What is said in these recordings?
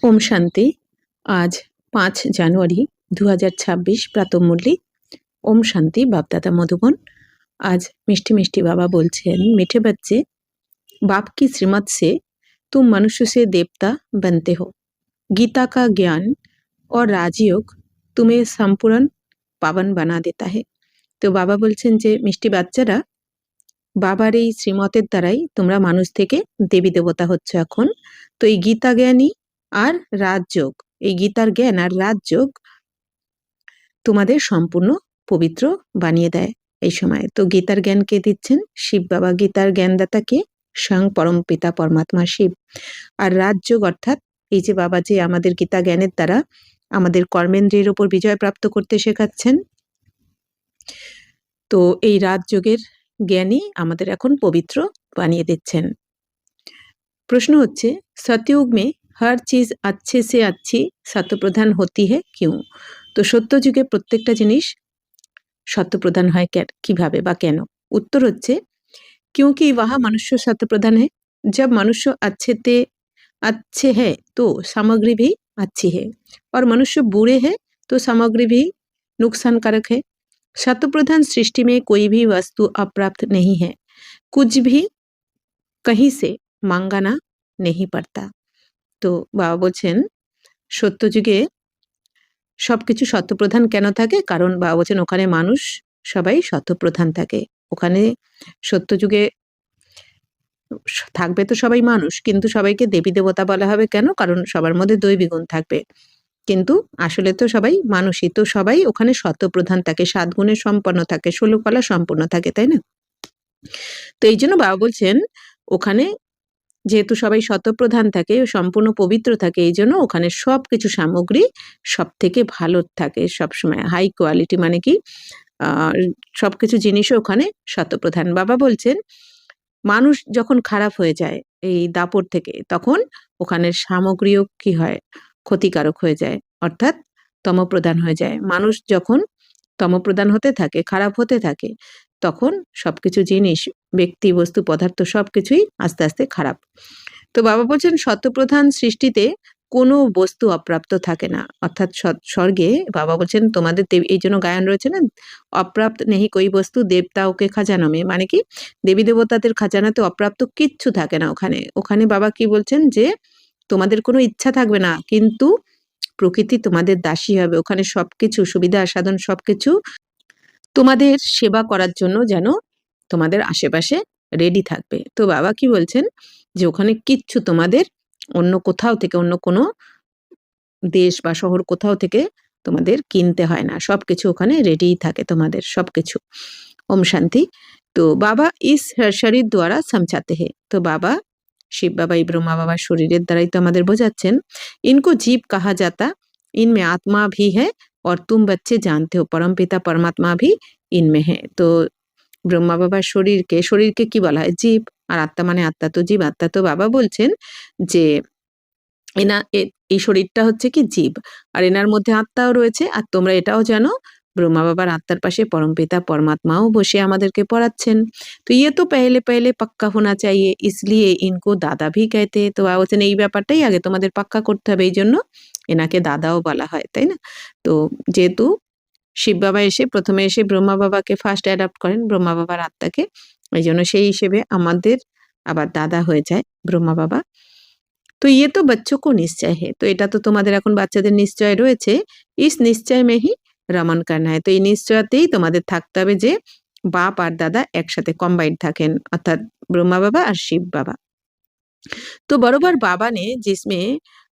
ओम शांति। आज 5 জানুয়ারি 2026 प्रातः मुरली। ओम शांति। बापदादा मधुबन। आज मिष्टी मिष्टी बाबा बोलছেন, मीठे बच्चे, बाप की श्रीमत से तुम मनुष्य से देवता बनते हो। गीता का ज्ञान और राजयोग तुम्हें संपूर्ण पावन बना देता है। तो बाबा बोलছেন যে মিষ্টি বাচ্চারা, বাবার এই শ্রীমতের দ্বারাই তোমরা মানুষ থেকে দেবী দেবতা হচ্ছ এখন। তো এই গীতা জ্ঞানী আর রাজযোগ, এই গীতার জ্ঞান আর রাজযোগ তোমাদের সম্পূর্ণ পবিত্র বানিয়ে দেয় এই সময়। তো গীতার জ্ঞান কে দিচ্ছেন? শিব বাবা। গীতার জ্ঞানদাতা কে? স্বয়ং পরম পিতা পরমাত্মা শিব। আর রাজযোগ অর্থাৎ এই যে বাবা যে আমাদের গীতা জ্ঞানের দ্বারা আমাদের কর্মেন্দ্রিয়ের উপর বিজয় প্রাপ্ত করতে শেখাচ্ছেন, তো এই রাজযোগের জ্ঞানই আমাদের এখন পবিত্র বানিয়ে দিচ্ছেন। প্রশ্ন হচ্ছে, সতयुग में हर चीज अच्छे से अच्छी সত্যপ্রধান হতি है क्यों? তো সত্য যুগে প্রত্যেকটা জিনিস সত্যপ্রধান হয় কিভাবে বা কেন? उत्तर হচ্ছে, क्योंकि वह मनुष्य सत्यप्रधान है। जब मनुष्य अच्छे है तो सामग्री भी अच्छी है, और मनुष्य बुरे है तो सामग्री भी नुकसानकारक है। सत्यप्रधान सृष्टि में कोई भी वस्तु अप्राप्त नहीं है, कुछ भी कहीं से मांगाना नहीं पड़ता। তো বাবা বলছেন সত্য যুগে সবকিছু সত্যপ্রধান কেন থাকে? কারণ বাবা বলছেন ওখানে মানুষ সবাই সত্যপ্রধান থাকে। ওখানে সত্য যুগে থাকবে তো সবাই মানুষ, কিন্তু সবাইকে দেবী দেবতা বলা হবে কেন? কারণ সবার মধ্যে দৈবী গুণ থাকবে, কিন্তু আসলে তো সবাই মানুষই। তো সবাই ওখানে সত্যপ্রধান থাকে, 7 গুণে সম্পন্ন থাকে, 16 কলা সম্পূর্ণ থাকে, তাই না? তো এই জন্য বাবা বলছেন ওখানে যেহেতু সবাই শতপ্রধান থাকে, সম্পূর্ণ পবিত্র থাকে, এই জন্য ওখানে সবকিছু সামগ্রী সব থেকে ভালো থাকে সবসময়, হাই কোয়ালিটি। মানে কি, সবকিছু জিনিসও ওখানে শতপ্রধান। বাবা বলছেন মানুষ যখন খারাপ হয়ে যায় এই দাপট থেকে, তখন ওখানের সামগ্রীও কি হয়? ক্ষতিকারক হয়ে যায়, অর্থাৎ তমপ্রধান হয়ে যায়। মানুষ যখন তমপ্রধান হতে থাকে, খারাপ হতে থাকে, তখন সবকিছু জিনিস, ব্যক্তি, বস্তু, পদার্থ সবকিছুই আস্তে আস্তে খারাপ। তো বাবা বলছেন সত্যপ্রধান সৃষ্টিতে কোনো বস্তু অপ্রাপ্ত থাকে না, অর্থাৎ স্বর্গে বাবা বলছেন তোমাদের এই জন্য গায়ন রয়েছে না, অপ্রাপ্ত নেহি কই বস্তু দেবতাওকে খাজানো মে। মানে কি, দেবী দেবতাদের খাজানাতে অপ্রাপ্ত কিচ্ছু থাকে না ওখানে। ওখানে বাবা কি বলছেন যে তোমাদের কোনো ইচ্ছা থাকবে না, কিন্তু প্রকৃতি তোমাদের দাসী হবে। ওখানে সবকিছু সুবিধা সাধন সবকিছু তোমাদের সেবা করার জন্য যেন তোমাদের আশেপাশে রেডি থাকবে। তো বাবা কি বলছেন যে ওখানে কিচ্ছু তোমাদের অন্য কোথাও থেকে, অন্য কোনো দেশ বা শহর কোথাও থেকে তোমাদের কিনতে হয় না, সবকিছু ওখানে রেডিই থাকে তোমাদের সবকিছু। ওম শান্তি। তো বাবা ইস শরীর দ্বারা সমঝাতে হে। তো বাবা শিব বাবা এই ব্রহ্মা বাবার শরীরের দ্বারাই তো আমাদের বোঝাচ্ছেন, ইনকো জীব কাহা যাতা, ইনমে আত্মা ভি হ্যায়, और तुम बच्चे जानते हो परम पिता परमात्मा भी इनमें है। তো ব্রহ্মা বাবার শরীরকে কি বলা হয়? জীব। আর আত্মা মানে আত্মা, তো জীব আত্মা। তো বাবা বলছেন যে এই শরীরটা হচ্ছে কি জীব, আর এনার মধ্যে আত্মাও রয়েছে। আর তোমরা এটাও জানো ব্রহ্মা বাবার আত্মার পাশে পরমপিতা পরমাত্মাও বসে আমাদেরকে পড়াচ্ছেন। তো ইয়ে তো পেহলে পেহলে পাক্কা হোনা চাইয়ে, ইসলিয়ে ইনকো দাদা ভি कहते। তো বাবা বলছেন এই ব্যাপারটাই আগে তোমাদের পাক্কা করতে হবে, এই জন্য এনাকে দাদাও বলা হয়, তাই না? তো যেহেতু শিব বাবা প্রথমে এসে ব্রহ্মা বাবাকে ফার্স্ট অ্যাডাপ্ট করেন, ব্রহ্মা বাবার আত্মাকে, এই জন্য সেই হিসেবে আমাদের আবার দাদা হয়ে যায় ব্রহ্মা বাবা। তো ইয়ে তো বাচ্চো কো নিশ্চয় হে। তো এটা তো তোমাদের এখন বাচ্চাদের নিশ্চয় রয়েছে। ইস নিশ্চয় মেহি রমন করনা হয়। তো এই নিশ্চয়তেই তোমাদের থাকতে হবে যে বাপ আর দাদা একসাথে কম্বাইন্ড থাকেন, অর্থাৎ ব্রহ্মা বাবা আর শিব বাবা। तो बरोबर बाबा ने जिसमें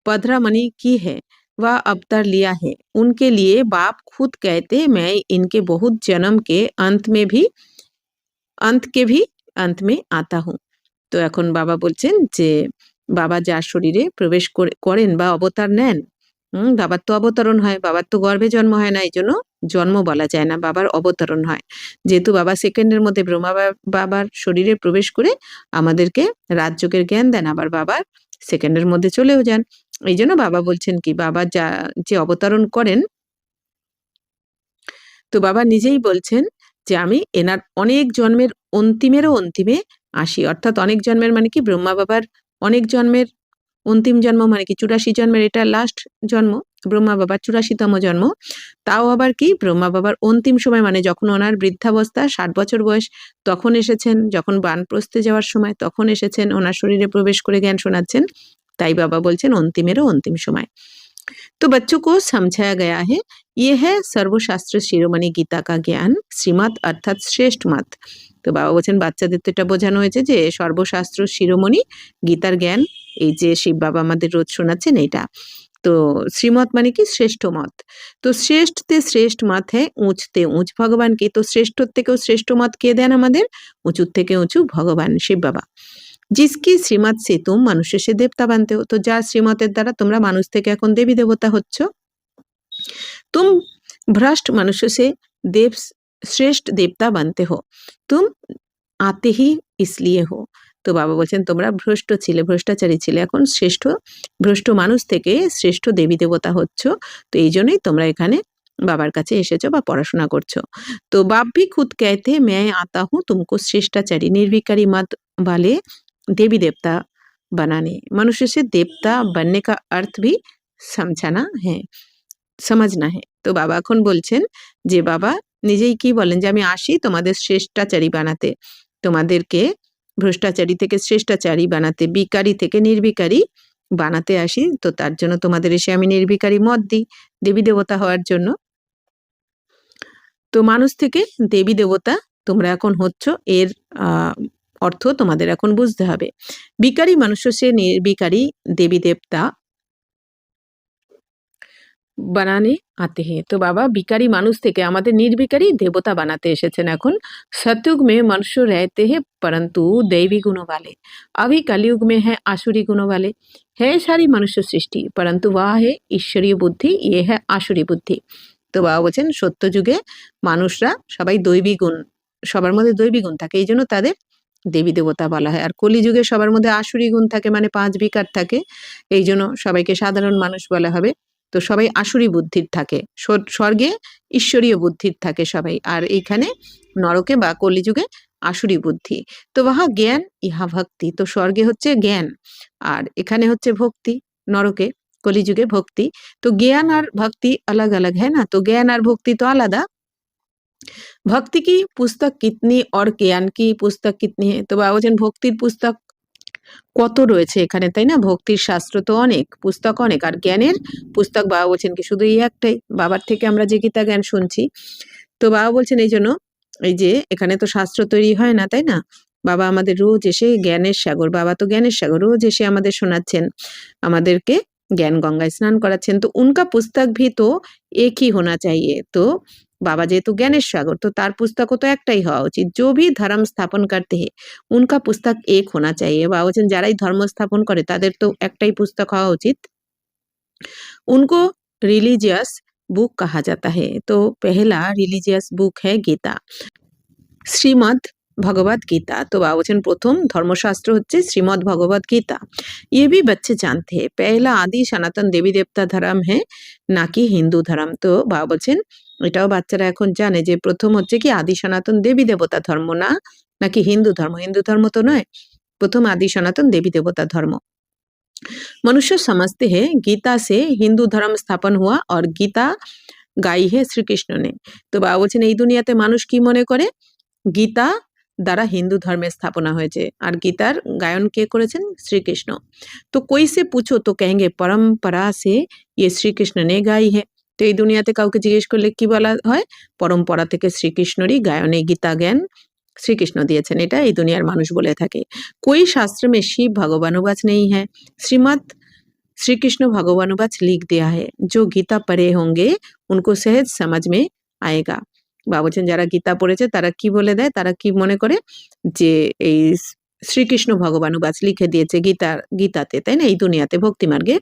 15 मणि की है वह अवतार लिया है, उनके लिए बाप खुद कहते मैं इनके बहुत जन्म के अंत भी अंत में आता हूँ। তো এখন বাবা বলছেন যে বাবা যার শরীরে প্রবেশ করেন বা অবতার নেন, বাবার তো অবতরণ হয়, বাবার তো গর্ভে জন্ম হয় না, এই জন্য জন্ম বলা যায় না, বাবার অবতরণ হয়। যেহেতু বাবা সেকেন্ডের মধ্যে ব্রহ্মা বাবার শরীরে প্রবেশ করে আমাদেরকে রাজযোগের জ্ঞান দেন, আবার বাবার সেকেন্ডের মধ্যে চলেও যান। এই জন্য বাবা বলছেন কি, বাবা যে অবতরণ করেন, তো বাবা নিজেই বলছেন যে আমি এনার অনেক জন্মের অন্তিমেরও অন্তিমে আসি। অর্থাৎ অনেক জন্মের মানে কি, ব্রহ্মা বাবার অনেক জন্মের অন্তিম জন্ম মানে কি 84 জন্মের এটা লাস্ট জন্ম, ব্রহ্মা বাবার 84তম জন্ম। তাও আবার কি ব্রহ্মা বাবার অন্তিম সময় মানে যখন ওনার বৃদ্ধাবস্থা 60 বছর বয়স তখন এসেছেন, যখন বানপ্রস্থে যাওয়ার সময় তখন এসেছেন, ওনার শরীরে প্রবেশ করে জ্ঞান শোনাচ্ছেন। তাই বাবা বলছেন অন্তিমেরও অন্তিম সময়। तो बच्चों को समझाया गया है ये है सर्वशास्त्र शिरोमणि गीता का ज्ञान শ্রীমত অর্থাৎ শ্রেষ্ঠ মত। তো বাবা বলছেন বাচ্চাদের তো এটা বোঝানো হয়েছে যে সর্বশাস্ত্র শিরোমণি গীতার জ্ঞান, এই যে শিব বাবা আমাদের রোজ শোনাচ্ছেন এটা। তো শ্রীমত মানে কি শ্রেষ্ঠ মত। তো শ্রেষ্ঠতে শ্রেষ্ঠ মত হ্যাঁ উঁচতে উঁচ ভগবান কি, তো শ্রেষ্ঠর থেকেও শ্রেষ্ঠ মত কে দেন আমাদের, উঁচুর থেকে উঁচু ভগবান শিব বাবা। जिसकी শ্রীমত সে তুম মানুষের সে দেবতা বানতে হো, তো যার শ্রীমতের দ্বারা তোমরা মানুষ থেকে এখন দেবী দেবতা হচ্ছ। तुम भ्रष्ट मनुष्य से देव श्रेष्ठ देवता बनते हो, तुम आते ही इसलिए हो। তো বাবা বলছেন তোমরা ভ্রষ্ট ছিলে, ভ্রষ্টাচারী ছিলে, এখন শ্রেষ্ঠ ভ্রষ্ট মানুষ থেকে শ্রেষ্ঠ দেবী দেবতা হচ্ছ। তো এই জন্যই তোমরা এখানে বাবার কাছে এসেছো বা পড়াশোনা করছো। তো बाप भी खुद कहते हैं मैं आता हूँ तुमको श्रेष्ठाचारी निर्विकारी मत वाले देवी देवता बनाने, मनुष्य से देवता बनने का अर्थ भी समझाना है, समझना है। তো বাবা এখন বলছেন যে বাবা নিজেই কি বলেন যে আমি আসি তোমাদের শ্রেষ্ঠাচারী বানাতে, তোমাদেরকে ভ্রষ্টাচারী থেকে শ্রেষ্ঠাচারী বানাতে, বিকারী থেকে নির্বিকারী বানাতে আসি। তো তার জন্য তোমাদের এসে আমি নির্বিকারী মত দিই দেবী দেবতা হওয়ার জন্য। তো মানুষ থেকে দেবী দেবতা তোমরা এখন হচ্ছ, এর অর্থ তোমাদের এখন বুঝতে হবে। বিকারী মানুষ সে নির্বিকারী দেবী দেবতা বানানে আতে হে, তো বাবা বিকারী মানুষ থেকে আমাদের নির্বিকারী দেবতা বানাতে এসেছেন এখন। सतयुग में मनुष्य रहते हैं परंतु दैवी गुणों वाले, अभी कलयुग में है आसुरी गुणों वाले, है सारी मनुष्य सृष्टि परंतु वह है ईश्वरीय बुद्धि, ये है आसुरी बुद्धि। তো বাবা বলছেন সত্য যুগে মানুষরা সবাই দৈবী গুণ, সবার মধ্যে দৈবী গুণ থাকে এই জন্য তাদের দেবী দেবতা বলা হয়। আর কলিযুগে সবার মধ্যে আসুরি গুণ থাকে মানে 5 বিকার থাকে, এই জন্য সবাইকে সাধারণ মানুষ বলা হবে। তো সবাই আসুরি বুদ্ধির থাকে, স্বর্গে ঈশ্বরীয় বুদ্ধির থাকে সবাই, আর এইখানে নরকে বা কলিযুগে আসুরি বুদ্ধি। তো বাহা জ্ঞান ইহা ভক্তি, তো স্বর্গে হচ্ছে জ্ঞান আর এখানে হচ্ছে ভক্তি, নরকে কলিযুগে ভক্তি। তো জ্ঞান আর ভক্তি अलग अलग है ना, তো জ্ঞান আর ভক্তি তো আলাদা। ভক্তি কি পুস্তক কিতনি और জ্ঞান কি পুস্তক কিতনি है, তো বাবা বলছেন ভক্তির পুস্তক কত রয়েছে এখানে, তাই না, ভক্তির শাস্ত্র তো অনেক, পুস্তক অনেক, আর জ্ঞানের পুস্তক বাবা বলছেন কি শুধু এই একটাই, বাবার থেকে আমরা যে গীতা জ্ঞান শুনছি। তো বাবা বলছেন এই জন্য এই যে এখানে তো শাস্ত্র তৈরি হয় না, তাই না, বাবা আমাদের রোজ এসে জ্ঞানের সাগর, বাবা তো জ্ঞানের সাগর, রোজ এসে আমাদের শোনাচ্ছেন, আমাদেরকে জ্ঞান গঙ্গায় স্নান করাচ্ছেন। তো উনকা পুস্তক ভি তো একই হোনা চাইয়ে, তো বাবা যেহেতু জ্ঞানের সাগর তো তার পুস্তকও তো একটাই হওয়া উচিত। जो भी धर्म स्थापन करते हैं उनका पुस्तक एक होना चाहिए, বাবা বলছেন যারাই ধর্ম স্থাপন করে তাদের তো একটাই পুস্তক হওয়া উচিত। उनको रिलीजियस बुक कहा जाता है, तो पहला रिलीजियस बुक है गीता, শ্রীমদ ভগবত গীতা। তো বাবা বলছেন প্রথম ধর্মশাস্ত্র হচ্ছে শ্রীমদ ভগবত গীতা। ये भी बच्चे जानते हैं पहला आदि सनातन देवी देवता धर्म है নাকি হিন্দু ধর্ম। তো বাবা বলছেন এটাও বাচ্চারা এখন জানে যে প্রথম হচ্ছে কি আদি সনাতন দেবী দেবতা ধর্ম না নাকি হিন্দু ধর্ম, হিন্দু ধর্ম তো নয়, প্রথম আদি সনাতন দেবী দেবতা ধর্ম। मनुष्य समझते हैं गीता से हिंदू धर्म स्थापन हुआ और गीता गाई है श्री कृष्ण ने। তো বাবা বলছেন এই দুনিয়াতে মানুষ কি মনে করে গীতা দ্বারা হিন্দু ধর্মের স্থাপনা হয়েছে আর গীতার গায়ন কে করেছেন শ্রীকৃষ্ণ। তো কই সে পুছো তো কহেঙ্গে পরম্পরা সে ইয়ে শ্রীকৃষ্ণ নে গাই হে, তো এই দুনিয়াতে কাউকে জিজ্ঞেস করলে কি বলা হয়, পরম্পরা থেকে শ্রীকৃষ্ণরই গায়নে গীতা জ্ঞান শ্রীকৃষ্ণ দিয়েছেন, এটা এই দুনিয়ার মানুষ বলে থাকে। कोई शास्त्र में शिव भगवानुवाच नहीं है, श्रीमद श्री कृष्ण भगवानुवाच लिख दिया है, जो गीता पढ़े होंगे उनको सहज समझ में आएगा। বাবা বলছেন যারা গীতা পড়েছে তারা কি বলে দেয়, তারা কি মনে করে যে এই শ্রীকৃষ্ণ ভগবানুবাচ লিখে দিয়েছে গীতাতে, তাই না, এই দুনিয়াতে ভক্তি মার্গে,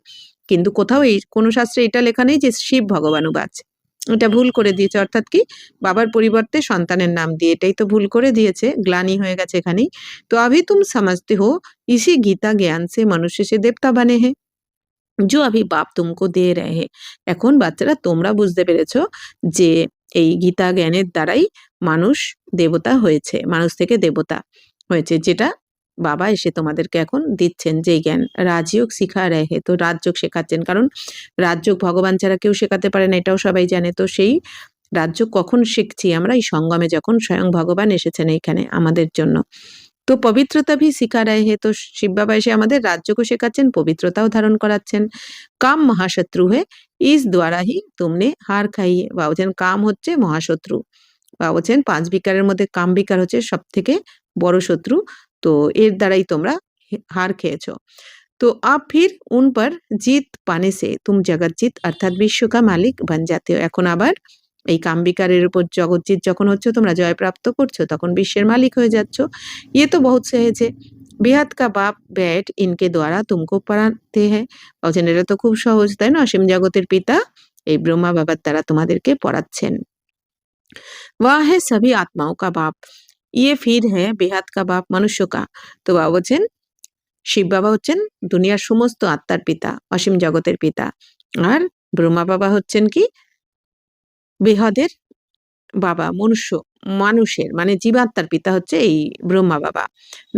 কিন্তু কোথাও এই কোনো শাস্ত্রে এটা লেখা নেই যে শিব ভগবানুবাচ, এটা ভুল করে দিয়েছে, অর্থাৎ কি বাবার পরিবর্তে সন্তানের নাম দিয়ে, এটাই তো ভুল করে দিয়েছে, গ্লানি হয়ে গেছে এখানেই। তো अभी तुम समझते हो इसी गीता ज्ञान से मनुष्य से देवता बने हैं जो अभी बाप तुमको दे रहे हैं। এখন বাচ্চারা তোমরা বুঝতে পেরেছো যে এই গীতা জ্ঞানের দ্বারাই মানুষ দেবতা হয়েছে, মানুষ থেকে দেবতা হয়েছে, যেটা বাবা এসে তোমাদেরকে এখন দিচ্ছেন যেই জ্ঞান। রাজযোগ শিখা রহে, তো রাজযোগ শেখাচ্ছেন, কারণ রাজযোগ ভগবান ছাড়া কেউ শেখাতে পারে না, এটাও সবাই জানে। তো সেই রাজযোগ কখন শিখছি আমরা? এই সঙ্গমে, যখন স্বয়ং ভগবান এসেছেন এইখানে আমাদের জন্য। তো পবিত্রতা ভি শিখা রহে, তো শিব বাবা এসে আমাদের রাজযোগও শেখাচ্ছেন, পবিত্রতাও ধারণ করাচ্ছেন। কাম মহাশত্রু হে, ইস দ্বারা হি তুমনে হার খাই হে, বা বলছেন কাম হচ্ছে মহাশত্রু, বা বলছেন 5 বিকারের মধ্যে কাম বিকার হচ্ছে সব থেকে বড় শত্রু। তো এর দ্বারাই তোমরা হার খেয়েছো। तो आप फिर उन पर जीत पाने से तुम जगतजीत अर्थात विश्व का मालिक बन जाते हो। এখন আবার এই কামবিকারের উপর জগৎজিৎ যখন হচ্ছে, তোমরা জয় প্রাপ্ত করছো, তখন বিশ্বের মালিক হয়ে যাচ্ছ। ये तो बहुत सहज है। बेहद का बाप बैठ इनके द्वारा तुमको पढ़ाते हैं। বলছেন এটা তো খুব সহজ, তাই না? অসীম জগতের পিতা এই ব্রহ্মা বাবার দ্বারা তোমাদেরকে পড়াচ্ছেন। वह है सभी आत्माओं का बाप, ये फिर है बेहद का बाप मनुष्य का। তো বাবা বলছেন শিব বাবা হচ্ছেন দুনিয়ার সমস্ত আত্মার পিতা, অসীম জগতের পিতা। আর ব্রহ্মা বাবা হচ্ছেন কি? বেহদের বাবা, মানুষের মানে জীবাত্মার পিতা হচ্ছে এই ব্রহ্মা বাবা।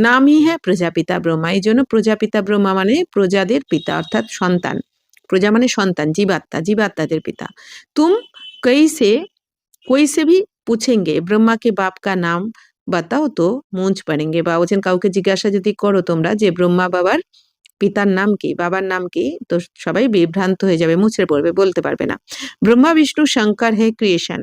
নামই হ্যাঁ প্রজাপিতা ব্রহ্মা, এই জন্য প্রজাপিতা ব্রহ্মা মানে প্রজাদের পিতা, অর্থাৎ সন্তান। প্রজা মানে সন্তান, জীবাত্মাদের পিতা। তুম कैसे कोई से भी पूछेंगे ब्रह्मा के बाप का नाम बताओ तो मूंछ पड़ेंगे, বা বলছেন কাউকে জিজ্ঞাসা যদি করো তোমরা যে ব্রহ্মা বাবার পিতার নাম কি, বাবার নাম কি, তো সবাই বিভ্রান্ত হয়ে যাবে, মুচড়ে পড়বে, বলতে পারবে না। ব্রহ্মা বিষ্ণু শঙ্কর হে ক্রিয়েশন,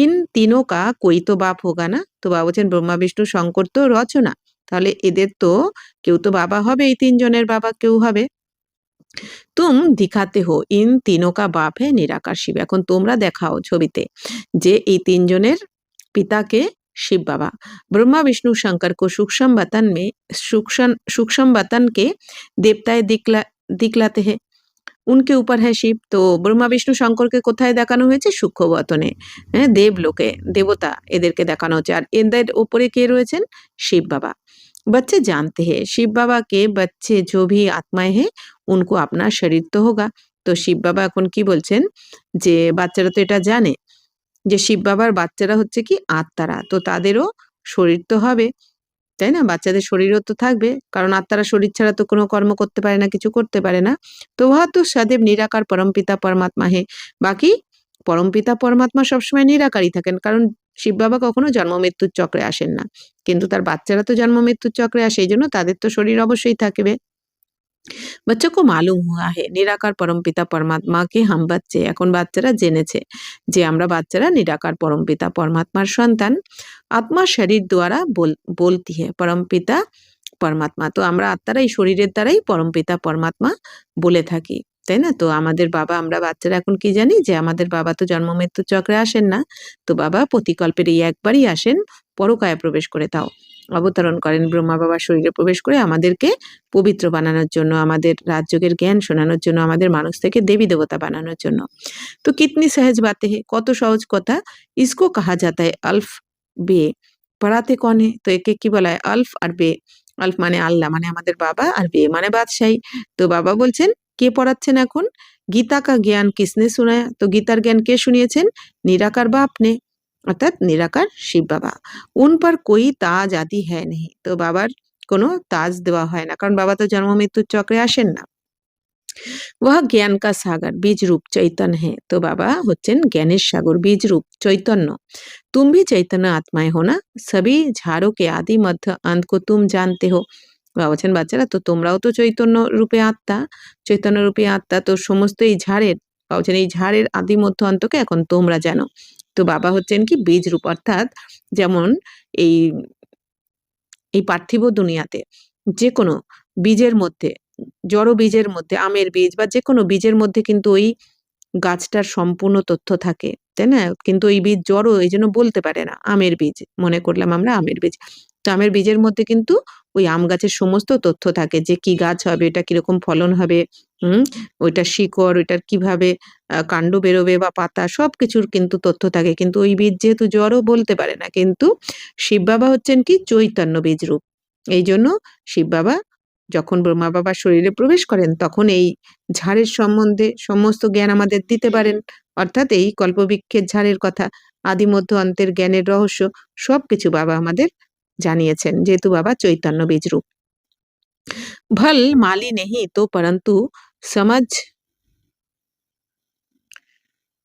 ইন তিনों का कोई तो बाप होगा ना। তো বাবা বলছেন ব্রহ্মা বিষ্ণু শঙ্কর তো রচনা, তাহলে এদের তো কেউ তো বাবা হবে, এই তিনজনের বাবা কেউ হবে। তুম দিখাতে হো ইন তিনों का बाप है निराकार शिव, এখন তোমরা দেখাও ছবিতে যে এই তিনজনের পিতাকে शिव बाबा। ब्रह्मा विष्णु शंकर को सूक्ष्म वतन में सूक्ष्म वतन के देवताएं दिखलाते हैं, उनके ऊपर है शिव। তো ব্রহ্মা বিষ্ণু শঙ্করকে কোথায় দেখানো হয়েছে? সূক্ষ্ম বতনে, হ্যাঁ, দেবলোকে, দেবতা এদেরকে দেখানো হচ্ছে। আর এদের উপরে কে রয়েছেন? শিব বাবা। बच्चे जानते हैं शिव बाबा के बच्चे जो भी आत्माएं हैं उनको अपना शरीर तो होगा। তো শিব বাবা এখন কি বলছেন যে বাচ্চারা তো এটা জানে যে শিব বাবার বাচ্চারা হচ্ছে কি আত্মারা, তো তাদেরও শরীর তো হবে, তাই না? বাচ্চাদের শরীরও তো থাকবে, কারণ আত্মারা শরীর ছাড়া তো কোনো কর্ম করতে পারে না, কিছু করতে পারে না। তো উহা তো সदैव নিরাকার পরমপিতা পরমাত্মা হে, বাকি পরমপিতা পরমাত্মা সবসময় নিরাকারই থাকেন, কারণ শিব বাবা কখনো জন্ম মৃত্যুর চক্রে আসেন না, কিন্তু তার বাচ্চারা তো জন্ম মৃত্যুর চক্রে আসে, এই জন্য তাদের তো শরীর অবশ্যই থাকবে। बच्चों को मालूम हुआ है निराकार परमपिता परमात्मा के हम बच्चे, এখন বাচ্চারা জেনেছে যে আমরা বাচ্চারা নিরাকার পরমপিতা পরমাত্মার সন্তান। আত্মা শরীর দ্বারা বলতি है परमपिता পরমাত্মা, তো আমরা আত্মারা এই শরীরের দ্বারাই পরমপিতা পরমাত্মা বলে থাকি, তাই না? তো আমাদের বাবা, আমরা বাচ্চারা এখন কি জানি যে আমাদের বাবা তো জন্ম মৃত্যুর চক্রে আসেন না, তো বাবা প্রতিকল্পের এই একবারই আসেন, পরকায়ে প্রবেশ করে তাও অবতরণ করেন, ব্রহ্মা বাবার শরীরে প্রবেশ করে আমাদেরকে পবিত্র বানানোর জন্য, আমাদের রাজযোগের জ্ঞান শোনানোর জন্য, আমাদের মানুষ থেকে দেবী দেবতা বানানোর জন্য। তো কিতনি সহজ বাতে হে, কত সহজ কথা। ইসকো কাহা যাতা है अल्फ बे, পড়াতে কন হে, তো একে কি বলা হয়? আলফ আর বে। আলফ মানে আল্লাহ, মানে আমাদের বাবা, আর বে মানে বাদশাহী। তো বাবা বলছেন কে পড়াচ্ছেন এখন? গীতা কা জ্ঞান কিসনে শোনায়া, তো গীতার জ্ঞান কে শুনিয়েছেন? নিরাকার বাপ ने, অর্থাৎ নিরাকার শিব বাবা। উন পর কোই তাজ আদি হ্যায় নেহি, তো বাবার কোনো তাজ দেওয়া হয় না, কারণ বাবা তো জন্ম মৃত্যুর চক্রে আসেন না। वह ज्ञान का सागर बीज रूप चैतन्य है, तो बाबा হচ্ছেন জ্ঞানের সাগর, বীজ রূপ চৈতন্য। तुम भी चैतन्य आत्माएं हो ना, सभी झाड़ों के आदि मध्य अंत को तुम जानते हो। বাবা বলছেন বাচ্চারা তো তোমরাও তো চৈতন্য রূপে আত্মা, চৈতন্য রূপে আত্মা, তো সমস্ত এই ঝাড়ের, বাবা বলছেন এই ঝাড়ের আদি মধ্য অন্তকে এখন তোমরা জানো। তো বাবা হচ্ছেন কি বীজ রূপ, অর্থাৎ যেমন এই এই পার্থিব দুনিয়াতে যে কোনো বীজের মধ্যে, জড় বীজের মধ্যে, আমের বীজ বা যে কোনো বীজের মধ্যে কিন্তু ওই গাছটার সম্পূর্ণ তথ্য থাকে, তাই না? কিন্তু ওই বীজ জড়, এই জন্য বলতে পারে না। আমের বীজ মনে করলাম আমরা আমের বীজ, তো আমের বীজের মধ্যে কিন্তু ওই আম গাছের সমস্ত তথ্য থাকে, যে কি গাছ হবে, এটা কিরকম ফলন হবে, ওইটার শিকড়, ওইটার কিভাবে কাণ্ড বেরোবে বা পাতা, সবকিছুর কিন্তু তথ্য থাকে, কিন্তু ওই বীজ যেহেতু জড় বলতে পারে না। কিন্তু শিব বাবা হচ্ছেন কি চৈতন্য বীজ রূপ, এই জন্য শিব বাবা যখন ব্রহ্মা বাবার শরীরে প্রবেশ করেন তখন এই ঝাড়ের সম্বন্ধে সমস্ত জ্ঞান আমাদের দিতে পারেন, অর্থাৎ এই কল্পবৃক্ষের ঝাড়ের কথা, আদি মধ্য অন্তের জ্ঞানের রহস্য সবকিছু বাবা আমাদের জানিয়েছেন, যেহেতু বাবা চৈতন্য বীজ রূপ। ভল মালি নেহি তো পরন্তু समझ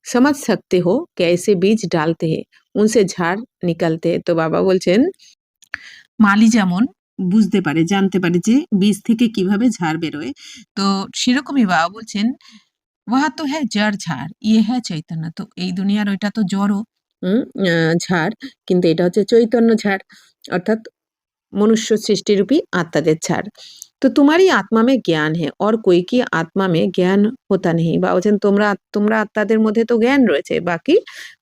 समझ सकते हो कैसे बीज डालते हैं, उनसे झाड़ निकलते हैं। তো বাবা বলছেন মালি যেমন বুঝতে পারে, জানতে পারে যে বীজ থেকে কিভাবে ঝাড় বেরোয়, তো সেরকমই বাবা বলছেন ওহা তো হ্যাঁ জড় ঝাড়, ইয়ে হ্যাঁ চৈতন্য। তো এই দুনিয়ার ওইটা তো জড়ও উম, ঝাড়, কিন্তু এটা হচ্ছে চৈতন্য ঝাড়, অর্থাৎ मनुष्य सृष्टि रूपी आत्माদের ছাড়। তো তোমারই আত্মা মে জ্ঞান হে और कोई की आत्मा में ज्ञान होता नहीं। বা বলছেন তোমরা তোমরা আত্মাদের মধ্যে তো জ্ঞান রয়েছে, বাকি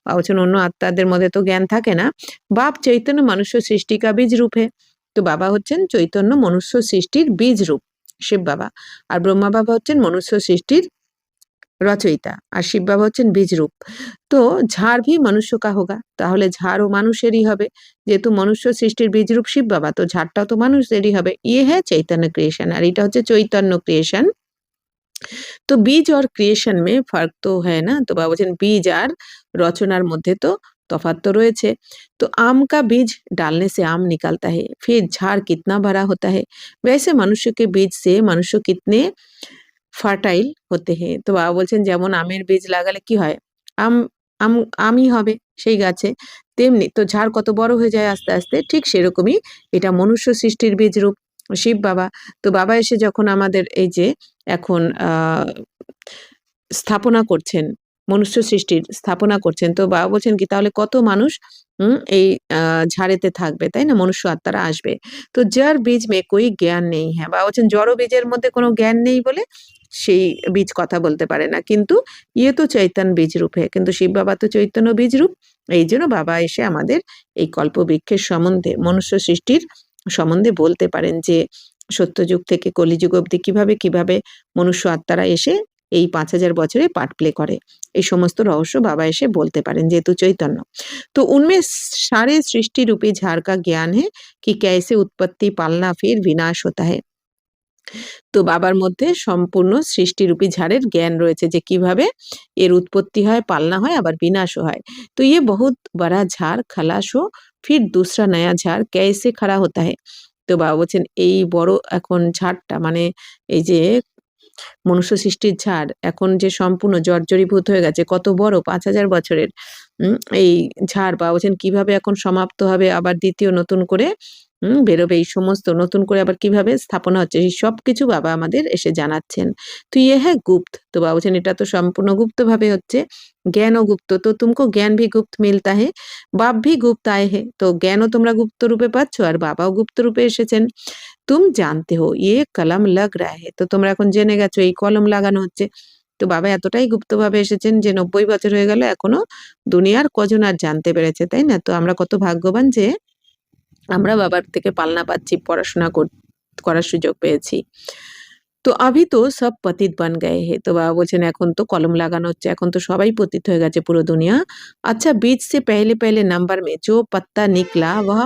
বা বলছেন অন্য আত্মাদের মধ্যে তো জ্ঞান থাকে না। বাপ চৈতন্য মনুষ্য সৃষ্টি কা বীজ রূপ হে। তো বাবা হচ্ছেন চৈতন্য মনুষ্য সৃষ্টির বীজ রূপ, শিব বাবা। আর ব্রহ্মা বাবা হচ্ছেন মনুষ্য সৃষ্টির রচয়িতা, আর শিব বাবা হচ্ছেন বীজ রূপ। তো ঝাড় ভি মনুষ্য কা হোগা, তাহলে ঝাড়ও মানুষেরই হবে, যেহেতু মনুষ্য সৃষ্টির বীজ রূপ শিব বাবা, তো ঝাড়টাও তো মানুষেরই হবে। ইয়ে হ্যাঁ চৈতন্য ক্রিয়েশন, আর এটা হচ্ছে চৈতন্য ক্রিয়েশন। তো বীজ আর ক্রিয়েশন মে ফার্ক তো হ্যায় না। তো বাবা বলছেন বীজ আর রচনার মধ্যে তো তফাৎ তো রয়েছে। তো आम का बीज डालने से आम निकलता है, फिर झाड़ कितना बड़ा होता है, वैसे मनुष्य के बीज से मनुष्य कितने ফার্টাইল হতে হে। তো বাবা বলছেন যেমন আমের বীজ লাগালে কি হয়, আম আম আমই হবে সেই গাছে, তেমনি তো ঝাড় কত বড় হয়ে যায় আস্তে আস্তে, ঠিক সেরকমই এটা মনুষ্য সৃষ্টির বীজ রূপ শিব বাবা। তো বাবা এসে যখন আমাদের এই যে এখন স্থাপনা করছেন, মনুষ্য সৃষ্টির স্থাপনা করছেন, তো বাবা বলছেন কি তাহলে কত মানুষ এই ঝাড়েতে থাকবে, তাই না, মনুষ্য আত্মারা আসবে। তো যার বীজ মে কোই জ্ঞান নেই, হ্যাঁ বাবা বলছেন জড় বীজের মধ্যে কোনো জ্ঞান নেই বলে সেই বীজ কথা বলতে পারে না, কিন্তু ইয়ে তো চৈতন্য বীজ রূপ হে, কিন্তু শিব বাবা তো চৈতন্য বীজ রূপ। এই জন্য বাবা এসে আমাদের এই কল্পবৃক্ষের সম্বন্ধে, মনুষ্য সৃষ্টির সম্বন্ধে বলতে পারেন যে সত্যযুগ থেকে কলিযুগ অবধি কিভাবে কিভাবে মনুষ্য আত্মারা এসে এই 5000 বছরে পার্ট প্লে করে, এই সমস্ত রহস্য বাবা এসে বলতে পারেন যেহেতু চৈতন্য। तो उनमें सारे सृष्टि रूपी झाड़ का ज्ञान है कि कैसे उत्पत्ति पालना फिर विनाश होता है। তো বাবার মধ্যে সম্পূর্ণ সৃষ্টিরূপী ঝাড়ের জ্ঞান রয়েছে যে কিভাবে এর উৎপত্তি হয়, পালনা হয়, আবার বিনাশও হয়। তো ये बहुत बड़ा झाड़ खलास हो फिर दूसरा नया झाड़ कैसे खड़ा होता है। তো বাবা বলছেন এই বড় এখন ঝাড়টা মানে এই যে মনুষ্য সৃষ্টির ঝাড় এখন যে সম্পূর্ণ জর্জরীভূত হয়ে গেছে, কত বড় 5000 বছরের এই ঝাড় বাবা বলছেন কিভাবে এখন সমাপ্ত হবে, আবার দ্বিতীয় নতুন করে বেরোবে, এই সমস্ত নতুন করে আবার কিভাবে স্থাপনা হচ্ছে এই সবকিছু বাবা আমাদের এসে জানাচ্ছেন। তো ইয়ে হ্যাঁ গুপ্ত, তো বাবা বলছেন এটা তো সম্পূর্ণ গুপ্তভাবে হচ্ছে, জ্ঞানও গুপ্ত, তো তুমকো জ্ঞান ভি গুপ্ত মিলতা হে, বাপ ভি গুপ্ত আয়ে হে। তো জ্ঞানও তোমরা গুপ্ত রূপে পাচ্ছ আর বাবাও গুপ্ত রূপে এসেছেন। তুম জানতে হো ইয়ে কলম লাগ রা হে, তো তোমরা এখন জেনে গেছো এই কলম লাগানো হচ্ছে। তো বাবা এতটাই গুপ্তভাবে এসেছেন যে 90 বছর হয়ে গেল এখনো দুনিয়ার কজন আর জানতে পেরেছে, তাই না? তো আমরা কত ভাগ্যবান যে আমরা বাবার থেকে পালনা পাচ্ছি, পড়াশোনা করার সুযোগ পেয়েছি। তো अभी तो सब पतित बन गए हैं। তো বাবা বলছেন এখন তো কলম লাগানো হচ্ছে, এখন তো সবাই পতিত হয়ে গেছে পুরো দুনিয়া। আচ্ছা बीज से पहले पहले नंबर में जो पत्ता निकला वह